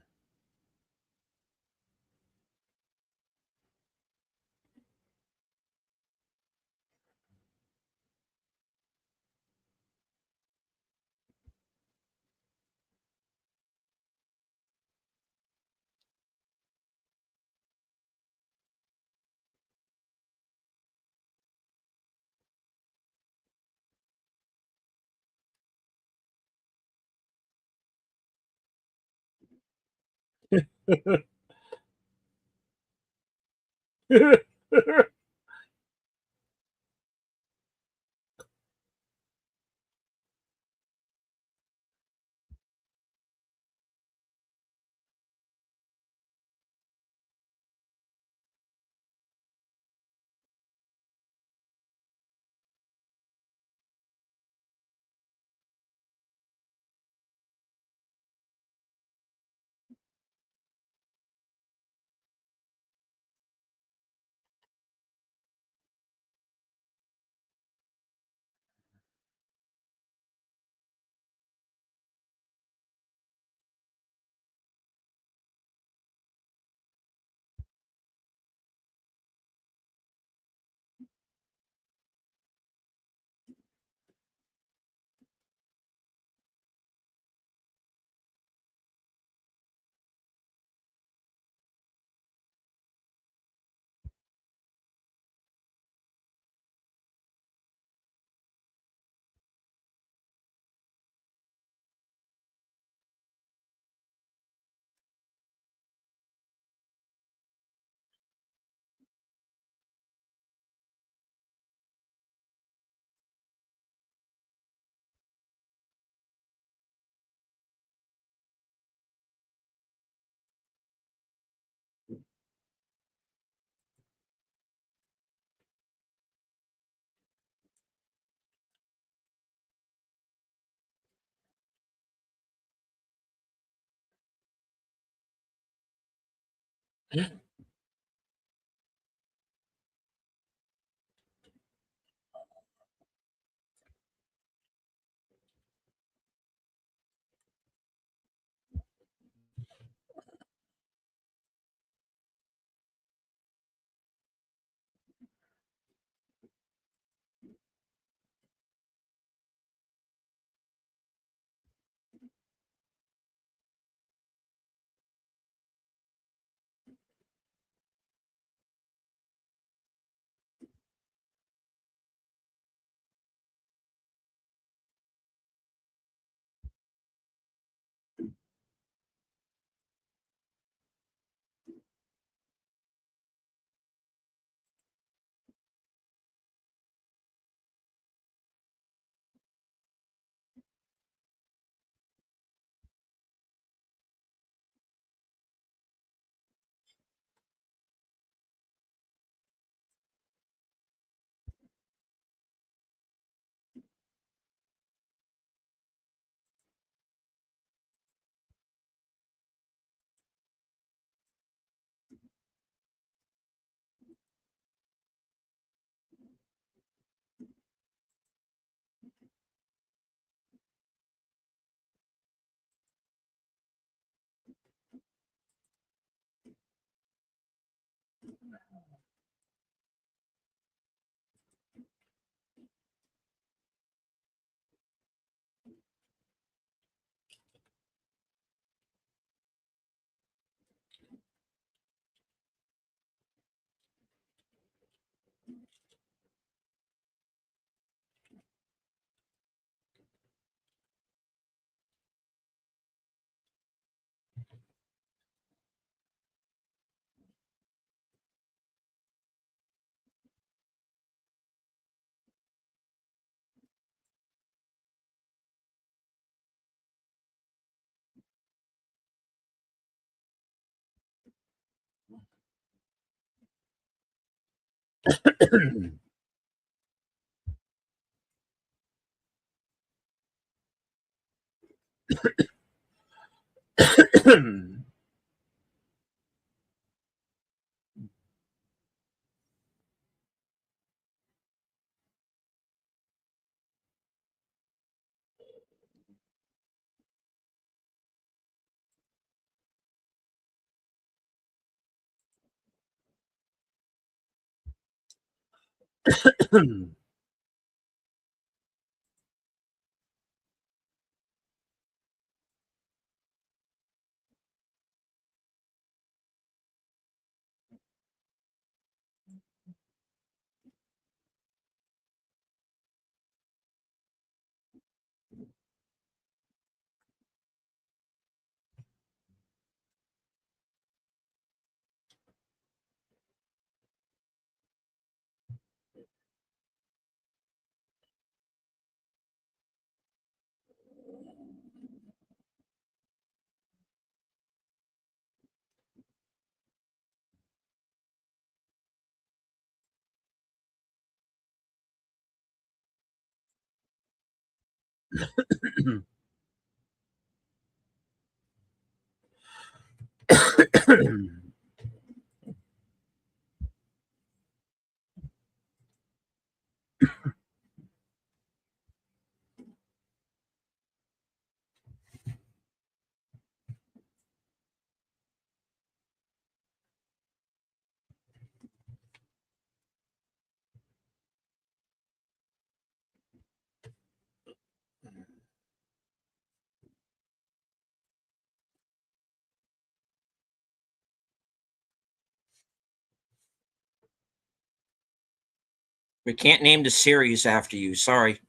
Speaker 2: We can't name the series after you. Sorry.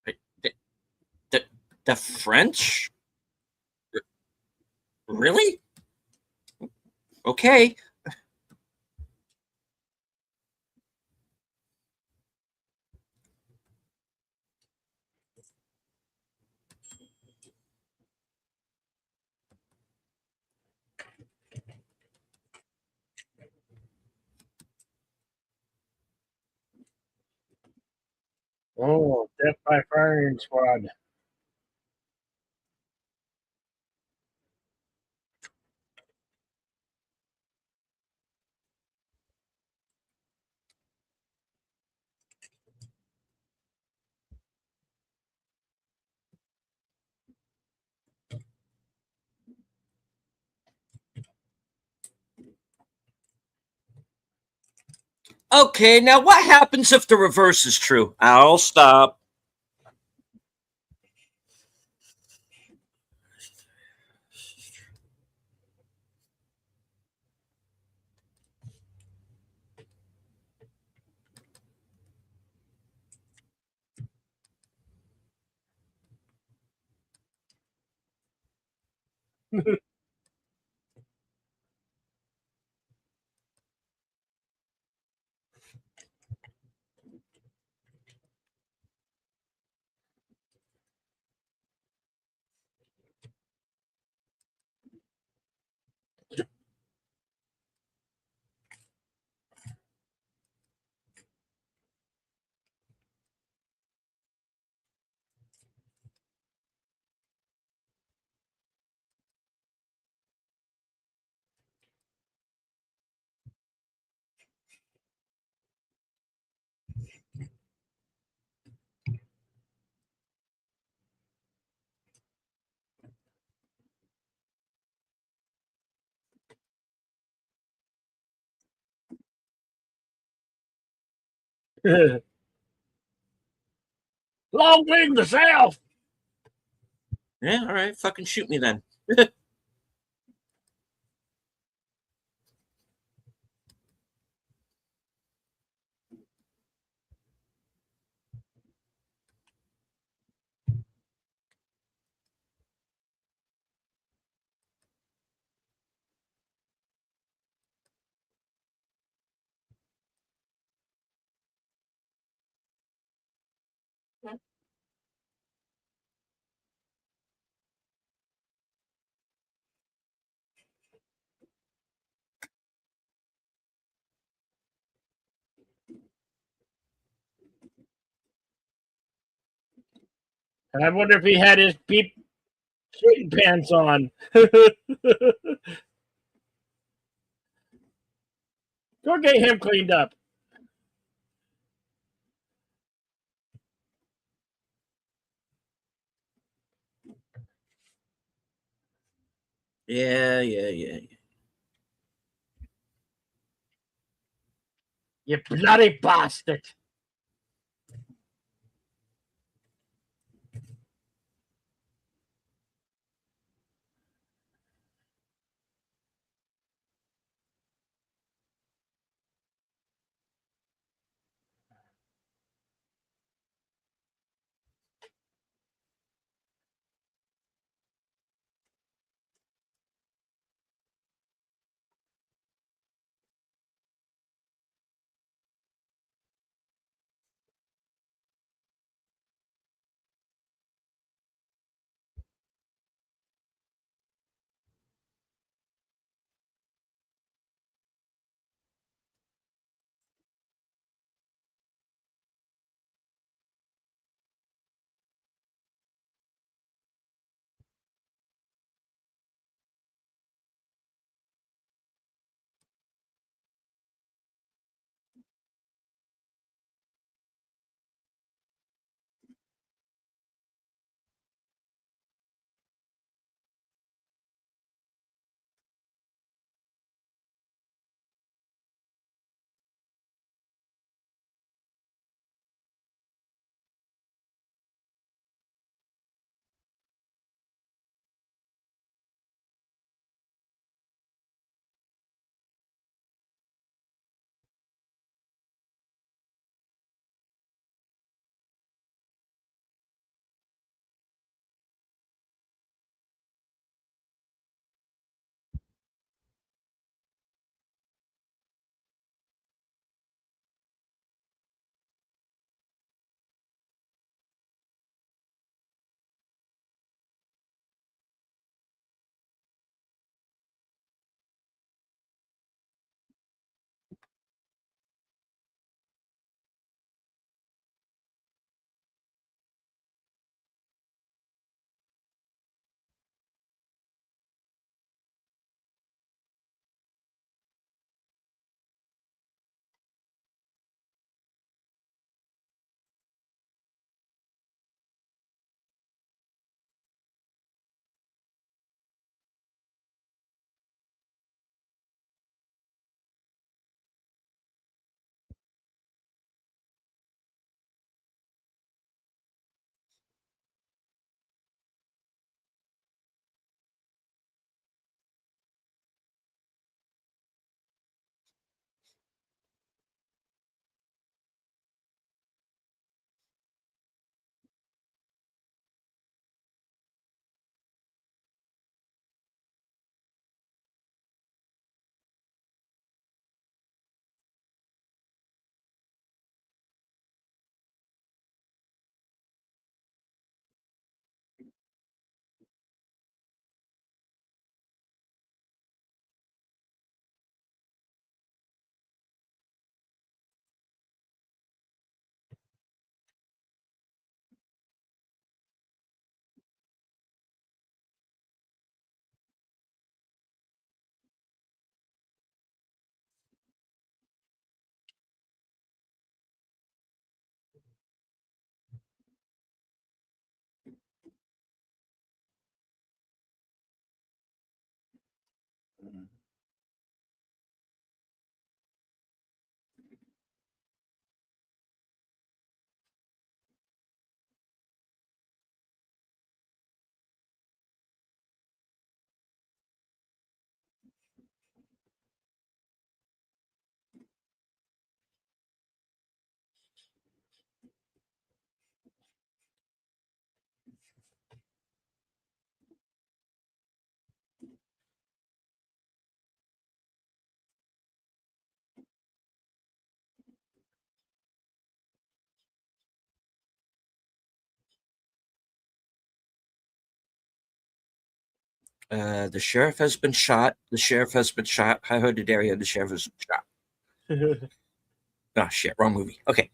Speaker 2: The, the, the French? Really? Okay.
Speaker 1: Oh, Death by Firing Squad.
Speaker 2: Okay, now what happens if the reverse is true? I'll stop.
Speaker 1: Long wing the South.
Speaker 2: Yeah, all right. Fucking shoot me then.
Speaker 1: I wonder if he had his peep shooting pants on. Go get him cleaned up.
Speaker 2: Yeah.
Speaker 1: You bloody bastard.
Speaker 2: The sheriff has been shot. The sheriff has been shot. High hooded area. The sheriff has been shot. Oh shit! Wrong movie. Okay.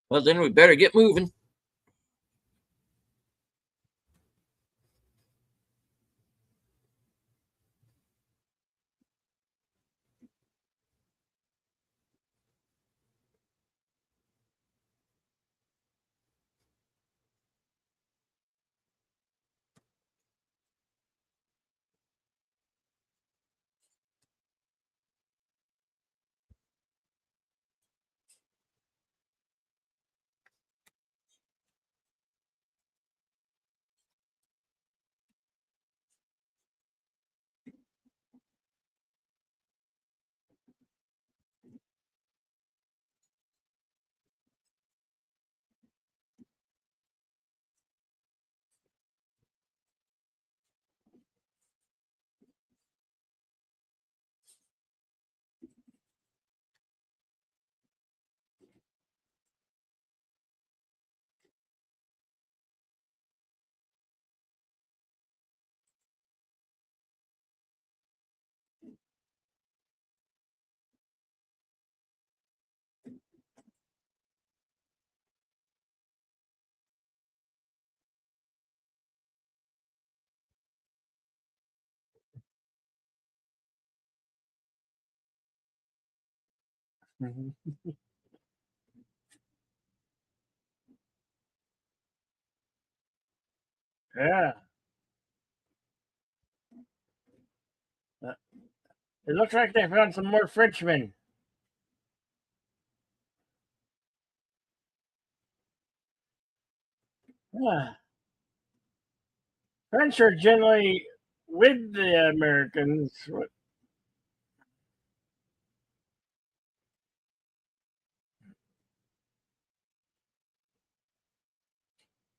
Speaker 2: Well, then we better get moving.
Speaker 1: Yeah. It looks like they found some more Frenchmen. Yeah. French are generally with the Americans.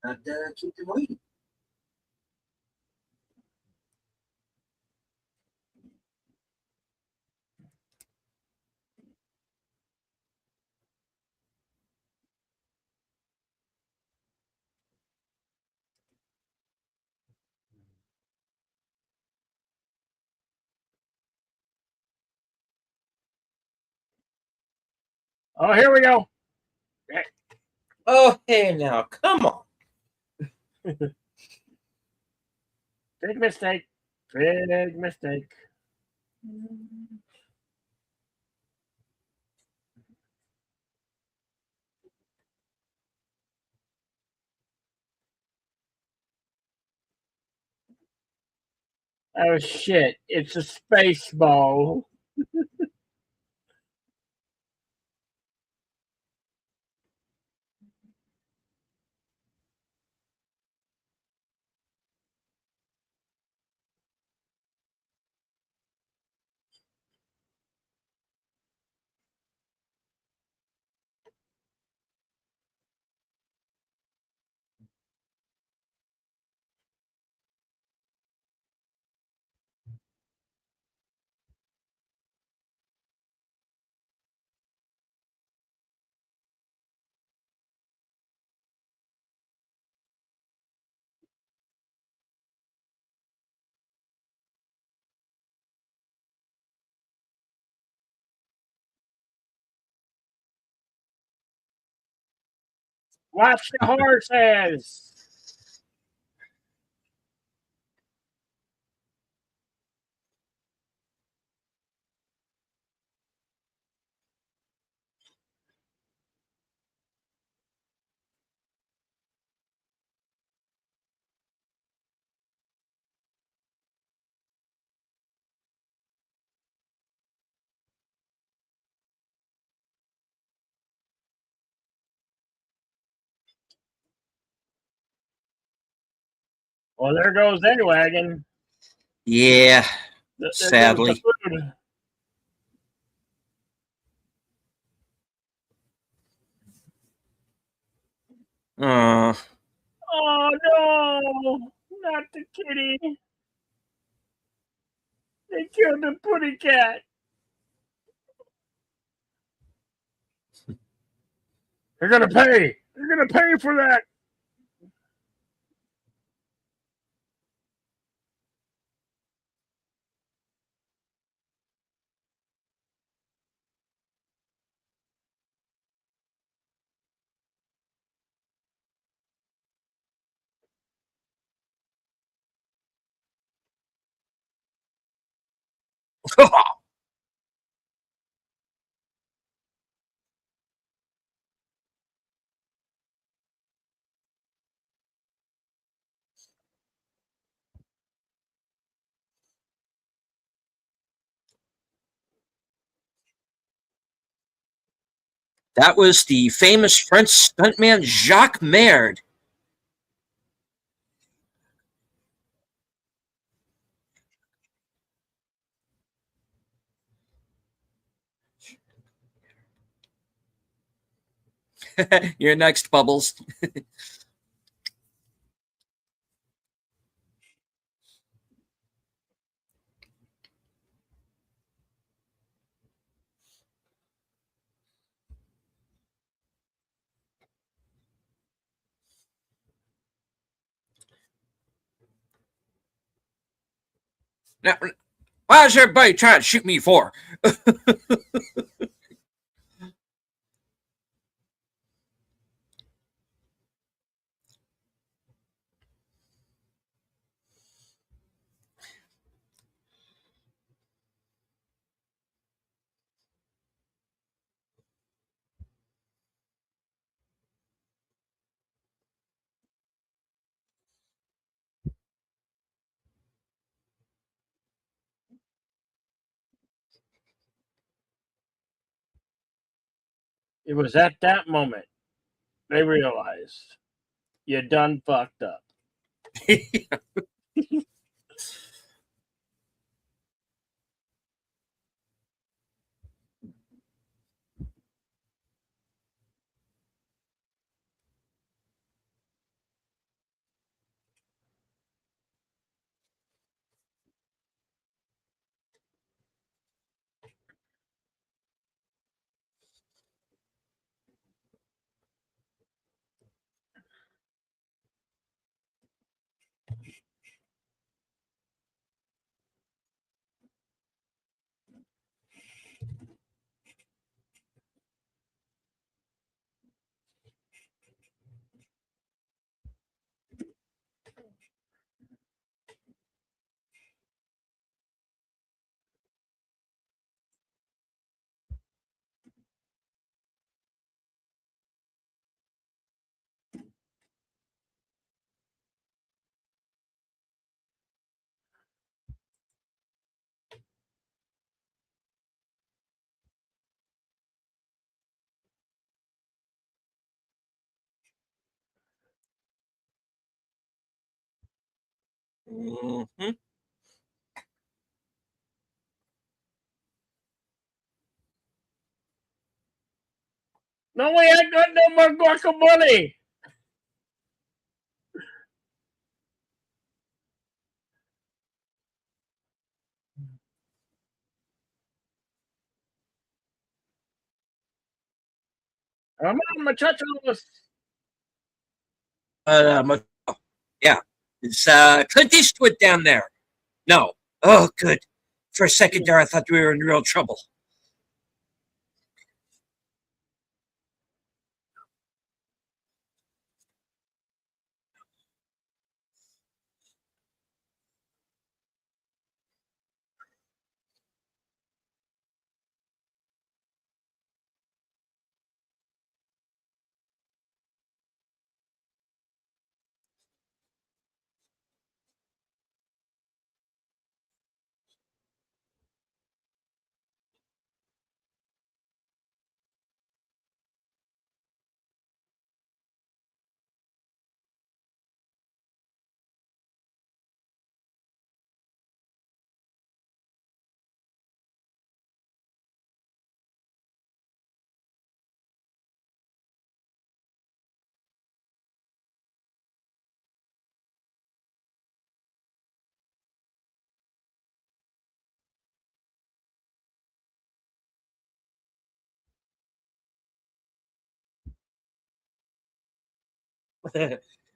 Speaker 2: Not keep them waiting.
Speaker 1: Oh, here we go.
Speaker 2: Oh, hey now, come on.
Speaker 1: Big mistake. Big mistake. Oh shit! It's a space ball. Watch the horses. Well, there goes their wagon.
Speaker 2: Yeah,
Speaker 1: There goes the
Speaker 2: sadly.
Speaker 1: food.
Speaker 2: Uh,
Speaker 1: Oh no! Not the kitty. They killed the putty cat. They're gonna pay. They're gonna pay for that.
Speaker 2: that was the famous French stuntman Jacques Maird. You're next, Bubbles. Now, why is everybody trying to shoot me for?
Speaker 1: It was at that moment they realized you done fucked up.
Speaker 2: Mhm.
Speaker 1: No way, I got no more guacamole. Come on, muchachos.
Speaker 2: Yeah. Is Clint Eastwood down there? No. Oh, good. For a second there, I thought we were in real trouble.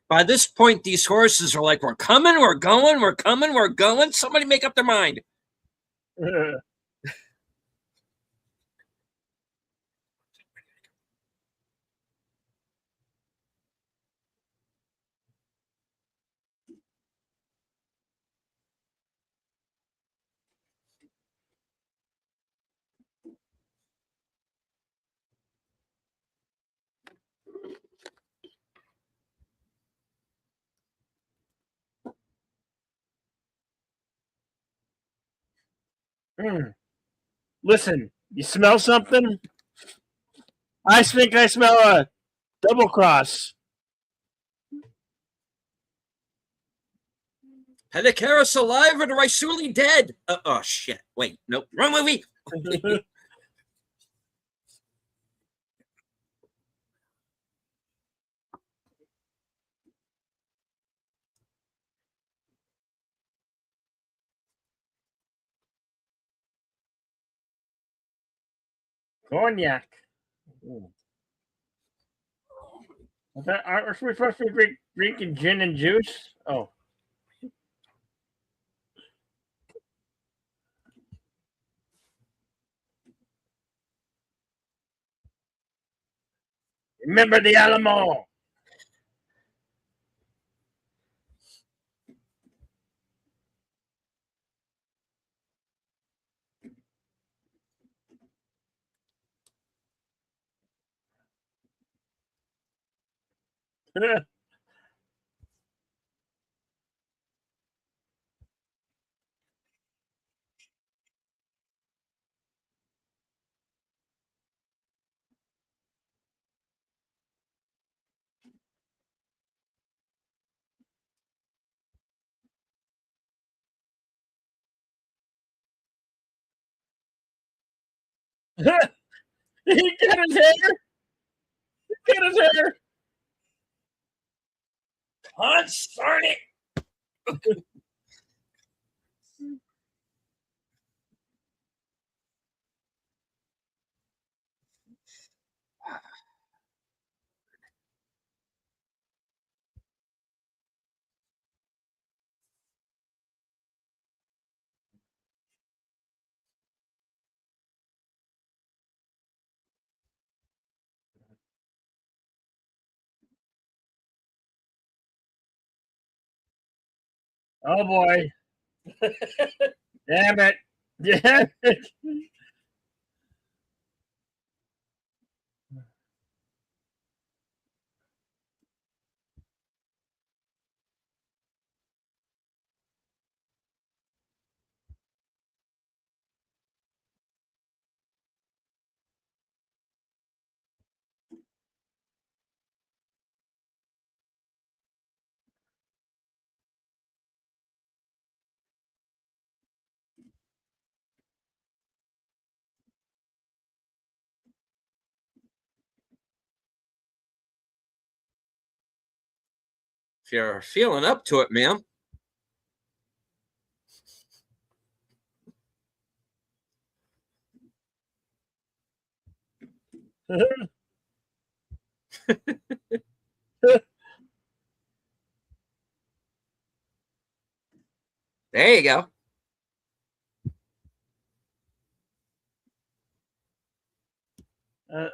Speaker 2: By this point, these horses are like, we're coming, we're going, we're coming, we're going. Somebody make up their mind.
Speaker 1: Listen, you smell something? I think I smell a double cross.
Speaker 2: Pedicaris alive or the Raisuli dead? Oh, shit. Wait, nope. Wrong movie.
Speaker 1: Cognac. Aren't we supposed to be drinking gin and juice? Oh. Remember the Alamo. He got his hair. He got his hair.
Speaker 2: Darn it.
Speaker 1: Oh boy. Damn it. Damn it.
Speaker 2: If you're feeling up to it, ma'am. There you go.
Speaker 1: Uh,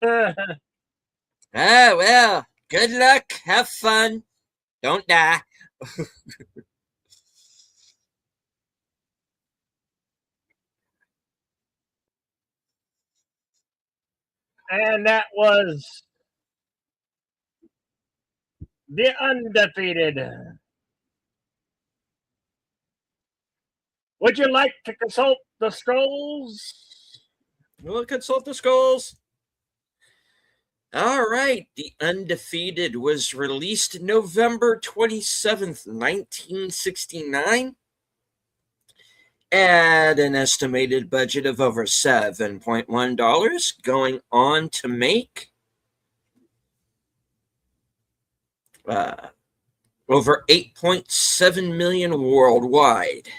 Speaker 2: Ah, well, good luck. Have fun. Don't die.
Speaker 1: and that was the Undefeated. Would you like to consult the scrolls?
Speaker 2: We'll consult the scrolls. All right. The Undefeated was released November 27th, 1969, at an estimated budget of over $7.1, going on to make over 8.7 million worldwide.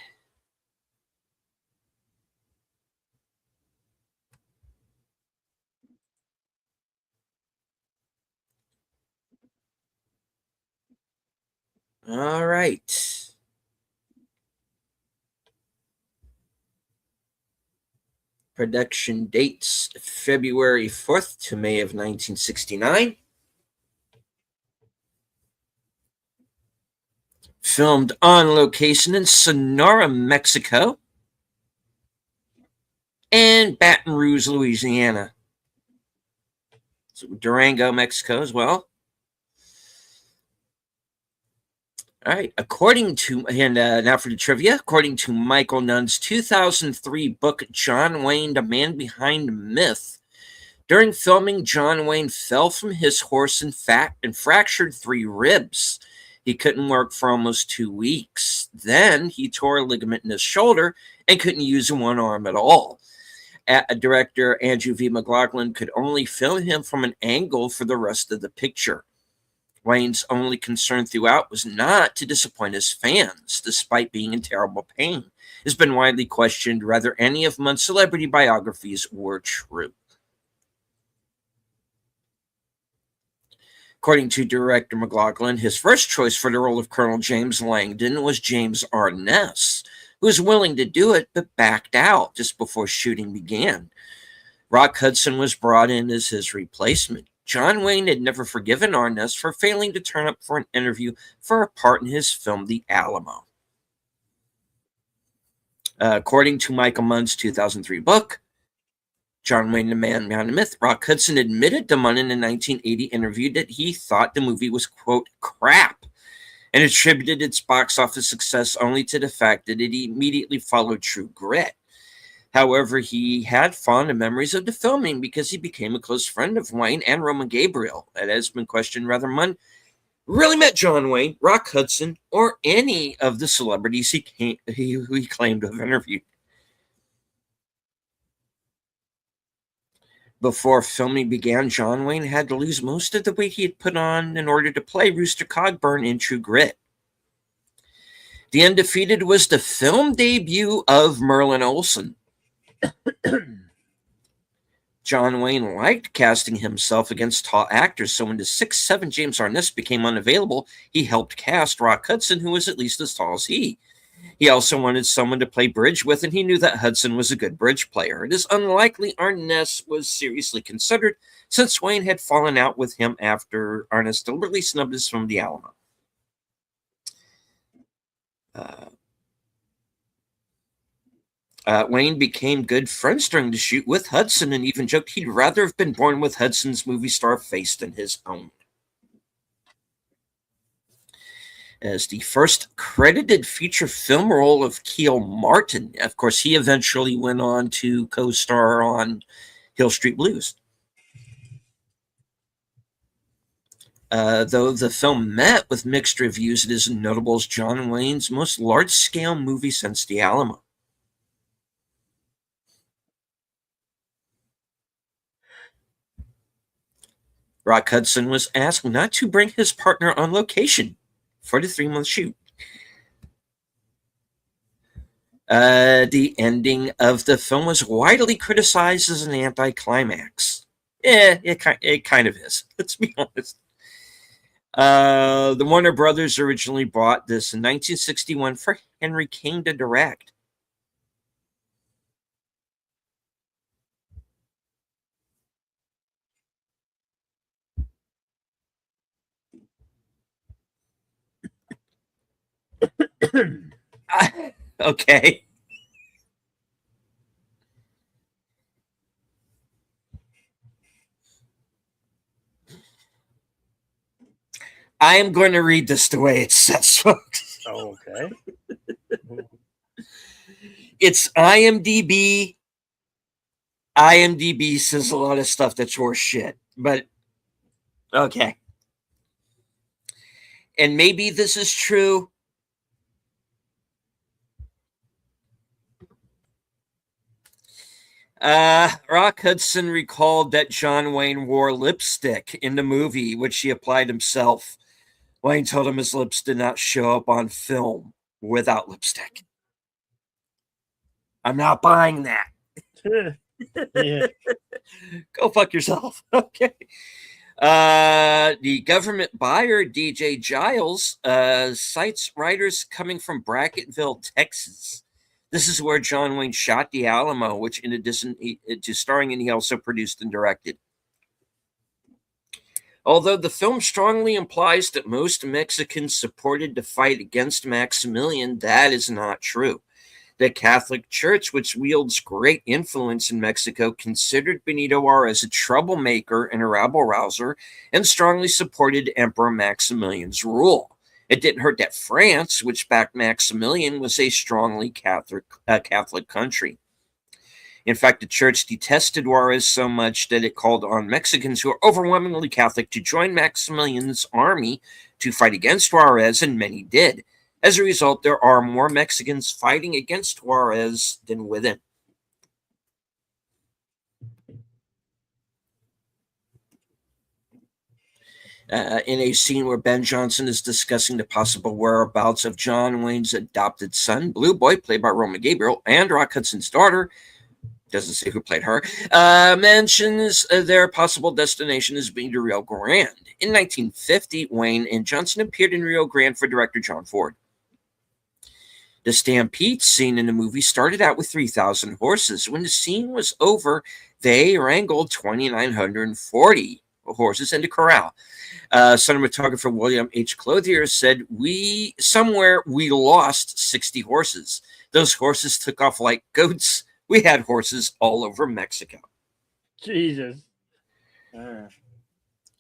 Speaker 2: All right. Production dates February 4th to May of 1969. Filmed on location in Sonora, Mexico, and Baton Rouge, Louisiana. So Durango, Mexico as well. All right. Now for the trivia. According to Michael Nunn's 2003 book, John Wayne, The Man Behind Myth, during filming, John Wayne fell from his horse and fractured 3 ribs. He couldn't work for almost 2 weeks. Then he tore a ligament in his shoulder and couldn't use one arm at all. Director Andrew V. McLaughlin could only film him from an angle for the rest of the picture. Wayne's only concern throughout was not to disappoint his fans, despite being in terrible pain. It's been widely questioned whether any of Munn's celebrity biographies were true. According to director McLaughlin, his first choice for the role of Colonel James Langdon was James Arness, who was willing to do it but backed out just before shooting began. Rock Hudson was brought in as his replacement. John Wayne had never forgiven Arness for failing to turn up for an interview for a part in his film The Alamo. According to Michael Munn's 2003 book, John Wayne, The Man Behind the Myth, Rock Hudson admitted to Munn in a 1980 interview that he thought the movie was, quote, crap, and attributed its box office success only to the fact that it immediately followed True Grit. However, he had fond memories of the filming because he became a close friend of Wayne and Roman Gabriel. It has been questioned whether Munn really met John Wayne, Rock Hudson, or any of the celebrities he claimed to have interviewed. Before filming began, John Wayne had to lose most of the weight he had put on in order to play Rooster Cogburn in True Grit. The Undefeated was the film debut of Merlin Olsen. John Wayne liked casting himself against tall actors, so when the 6'7" James Arness became unavailable, he helped cast Rock Hudson, who was at least as tall as he. He also wanted someone to play bridge with, and he knew that Hudson was a good bridge player. It is unlikely Arness was seriously considered, since Wayne had fallen out with him after Arness deliberately snubbed us from The Alamo. Wayne became good friends during the shoot with Hudson and even joked he'd rather have been born with Hudson's movie star face than his own. As the first credited feature film role of Keel Martin. Of course, he eventually went on to co-star on Hill Street Blues. Though the film met with mixed reviews, it is notable as John Wayne's most large-scale movie since The Alamo. Rock Hudson was asked not to bring his partner on location for the 3-month shoot. The ending of the film was widely criticized as an anticlimax. It kind of is. Let's be honest. The Warner Brothers originally bought this in 1961 for Henry King to direct. Okay. I am going to read this the way it says, folks.
Speaker 1: Okay.
Speaker 2: It's IMDb. IMDb says a lot of stuff that's worth shit, but okay. And maybe this is true. Rock Hudson recalled that John Wayne wore lipstick in the movie, which he applied himself. Wayne told him his lips did not show up on film without lipstick. I'm not buying that.
Speaker 1: Yeah.
Speaker 2: Go fuck yourself. Okay. The government buyer, DJ Giles, cites writers coming from Brackettville, Texas. This is where John Wayne shot The Alamo, which in addition to starring in, he also produced and directed. Although the film strongly implies that most Mexicans supported the fight against Maximilian, that is not true. The Catholic Church, which wields great influence in Mexico, considered Benito Juarez a troublemaker and a rabble-rouser and strongly supported Emperor Maximilian's rule. It didn't hurt that France, which backed Maximilian, was a strongly Catholic country. In fact, the church detested Juarez so much that it called on Mexicans who are overwhelmingly Catholic to join Maximilian's army to fight against Juarez, and many did. As a result, there are more Mexicans fighting against Juarez than with him. In a scene where Ben Johnson is discussing the possible whereabouts of John Wayne's adopted son, Blue Boy, played by Roma Gabriel, and Rock Hudson's daughter, doesn't say who played her, mentions their possible destination as being the Rio Grande. In 1950, Wayne and Johnson appeared in Rio Grande for director John Ford. The stampede scene in the movie started out with 3,000 horses. When the scene was over, they wrangled 2,940 horses into corral. Cinematographer William H. Clothier said, we lost 60 horses. Those horses took off like goats. We had horses all over Mexico.
Speaker 1: Jesus.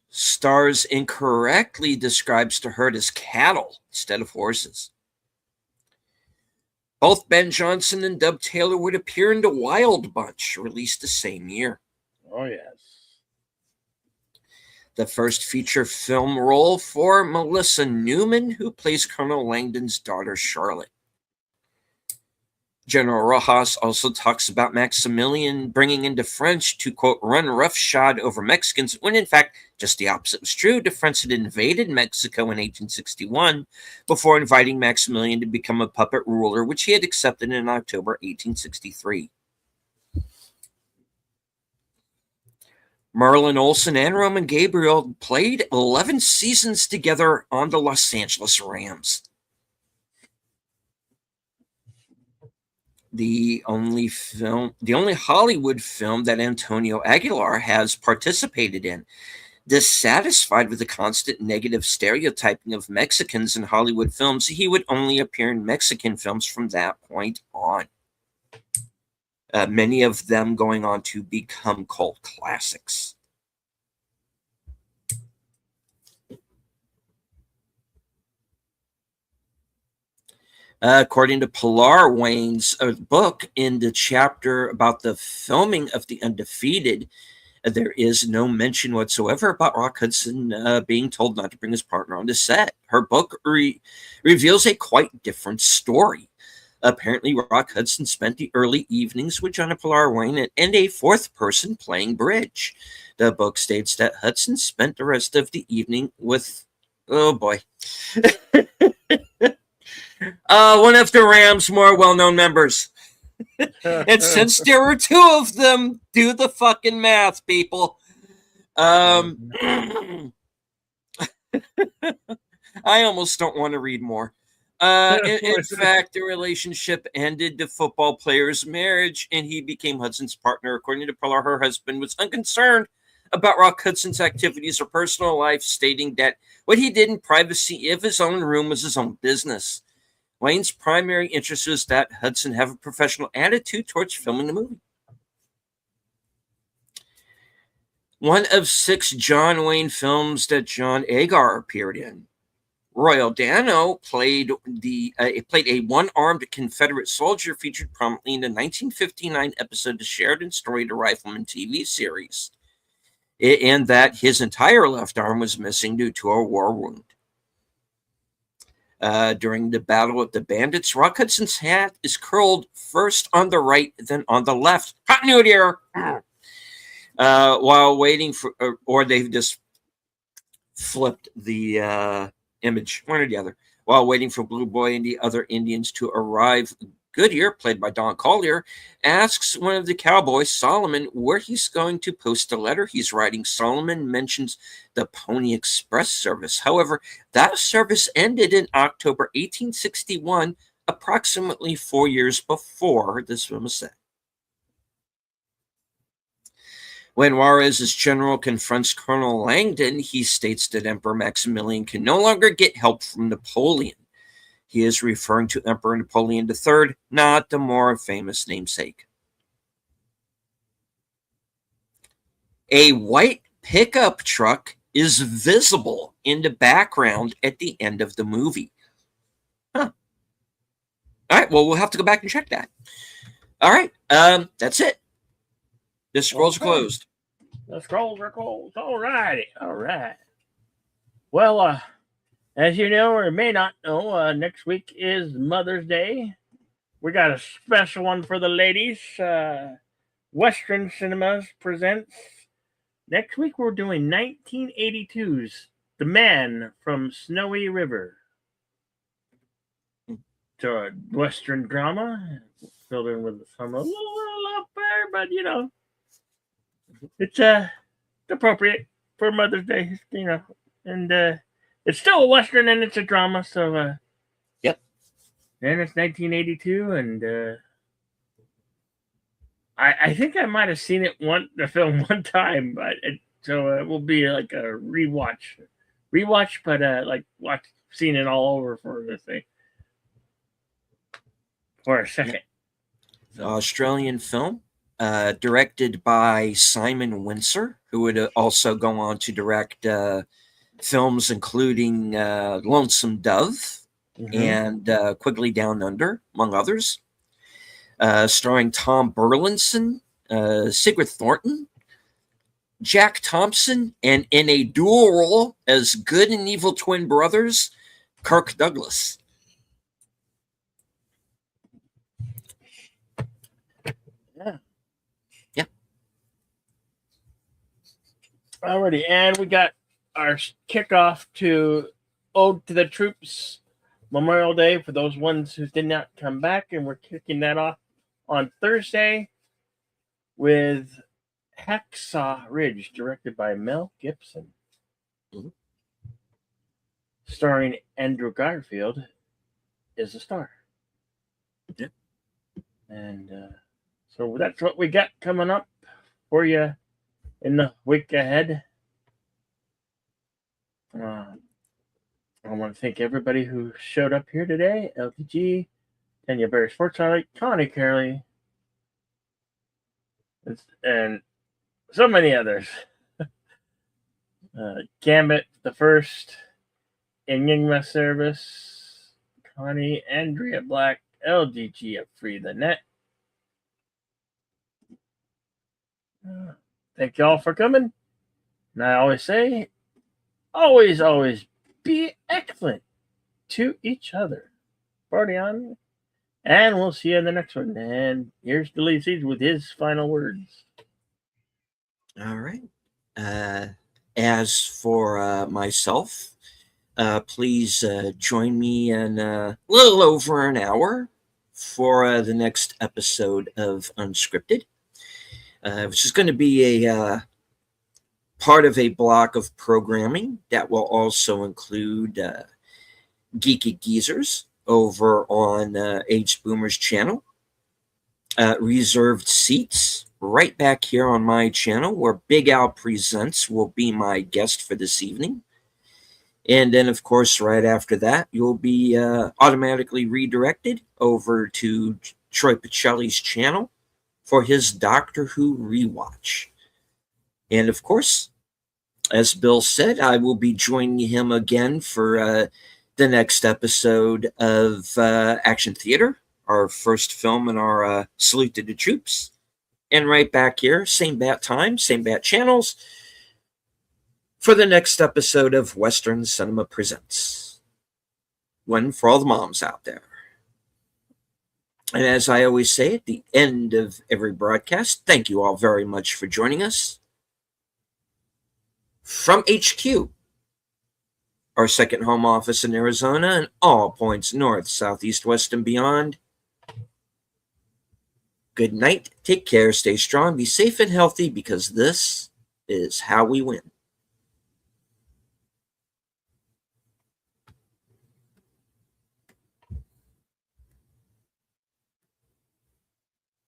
Speaker 2: Stars incorrectly describes the herd as cattle instead of horses. Both Ben Johnson and Dub Taylor would appear in The Wild Bunch, released the same year.
Speaker 1: Oh, yes.
Speaker 2: The first feature film role for Melissa Newman, who plays Colonel Langdon's daughter, Charlotte. General Rojas also talks about Maximilian bringing in the French to, quote, run roughshod over Mexicans, when in fact just the opposite was true. The French had invaded Mexico in 1861 before inviting Maximilian to become a puppet ruler, which he had accepted in October 1863. Merlin Olsen and Roman Gabriel played 11 seasons together on the Los Angeles Rams. The only Hollywood film that Antonio Aguilar has participated in. Dissatisfied with the constant negative stereotyping of Mexicans in Hollywood films, he would only appear in Mexican films from that point on. Many of them going on to become cult classics. According to Pilar Wayne's book, in the chapter about the filming of The Undefeated, There is no mention whatsoever about Rock Hudson being told not to bring his partner on the set. Her book reveals a quite different story. Apparently, Rock Hudson spent the early evenings with Jennifer Wayne and a fourth person playing bridge. The book states that Hudson spent the rest of the evening with, oh boy, one of the Rams' more well-known members. And since there were two of them, do the fucking math, people. I almost don't want to read more. In fact, the relationship ended the football player's marriage, and he became Hudson's partner. According to Pillar, her husband was unconcerned about Rock Hudson's activities or personal life, stating that what he did in privacy of his own room was his own business. Wayne's primary interest was that Hudson have a professional attitude towards filming the movie. One of 6 John Wayne films that John Agar appeared in. Royal Dano played a one-armed Confederate soldier featured prominently in the 1959 episode The Sheridan Story, the Rifleman TV series, in that his entire left arm was missing due to a war wound. During the Battle of the Bandits, Rock Hudson's hat is curled first on the right, then on the left. Continuity error! While waiting for, or they've just flipped the image, one or the other, while waiting for Blue Boy and the other Indians to arrive. Goodyear, played by Don Collier, asks one of the cowboys, Solomon, where he's going to post the letter he's writing. Solomon mentions the Pony Express service. However, that service ended in October 1861, approximately 4 years before this film was set. When Juarez's general confronts Colonel Langdon, he states that Emperor Maximilian can no longer get help from Napoleon. He is referring to Emperor Napoleon III, not the more famous namesake. A white pickup truck is visible in the background at the end of the movie. Huh. All right, well, we'll have to go back and check that. All right, that's it. The scrolls are closed.
Speaker 1: The scrolls are closed. All righty. All right. Well, as you know or may not know, next week is Mother's Day. We got a special one for the ladies. Western Cinemas presents. Next week we're doing 1982's The Man from Snowy River. It's a Western drama filled in with some a little up there, but you know, it's appropriate for Mother's Day, you know, and it's still a Western and it's a drama, so
Speaker 2: yep.
Speaker 1: And it's 1982, and I think I might have seen the film one time, but so it will be like a rewatch, but like seeing it all over for this thing for a second.
Speaker 2: The Australian film, directed by Simon Windsor, who would also go on to direct films including Lonesome Dove and Quigley Down Under, among others. Starring Tom Burlinson, Sigrid Thornton, Jack Thompson, and in a dual role as good and evil twin brothers, Kirk Douglas. Yeah.
Speaker 1: Alrighty, and we got our kickoff to Ode to the Troops Memorial Day for those ones who did not come back, and we're kicking that off on Thursday with Hacksaw Ridge, directed by Mel Gibson, starring Andrew Garfield is a star.
Speaker 2: Yeah.
Speaker 1: And so that's what we got coming up for you in the week ahead. I want to thank everybody who showed up here today. LTG, Tanya Berry Sports Highlight, Connie Carey, and so many others. Gambit the First, Enigma Service, Connie, Andrea Black, LGG of Free the Net. Thank you all for coming. And I always say, always, always be excellent to each other. Party on. And we'll see you in the next one. And here's Billy Seeds with his final words.
Speaker 2: All right. As for myself, please join me in a little over an hour for the next episode of Unscripted, which is going to be a part of a block of programming that will also include Geeky Geezers over on Aged Boomer's channel, reserved seats right back here on my channel where Big Al Presents will be my guest for this evening. And then, of course, right after that, you'll be automatically redirected over to Troy Pacelli's channel for his Doctor Who rewatch. And, of course, as Bill said, I will be joining him again for the next episode of Action Theater, our first film in our Salute to the Troops. And right back here, same bat time, same bat channels, for the next episode of Western Cinema Presents. One for all the moms out there. And as I always say at the end of every broadcast, thank you all very much for joining us. From HQ, our second home office in Arizona and all points north, south, east, west, and beyond. Good night, take care, stay strong, be safe and healthy, because this is how we win.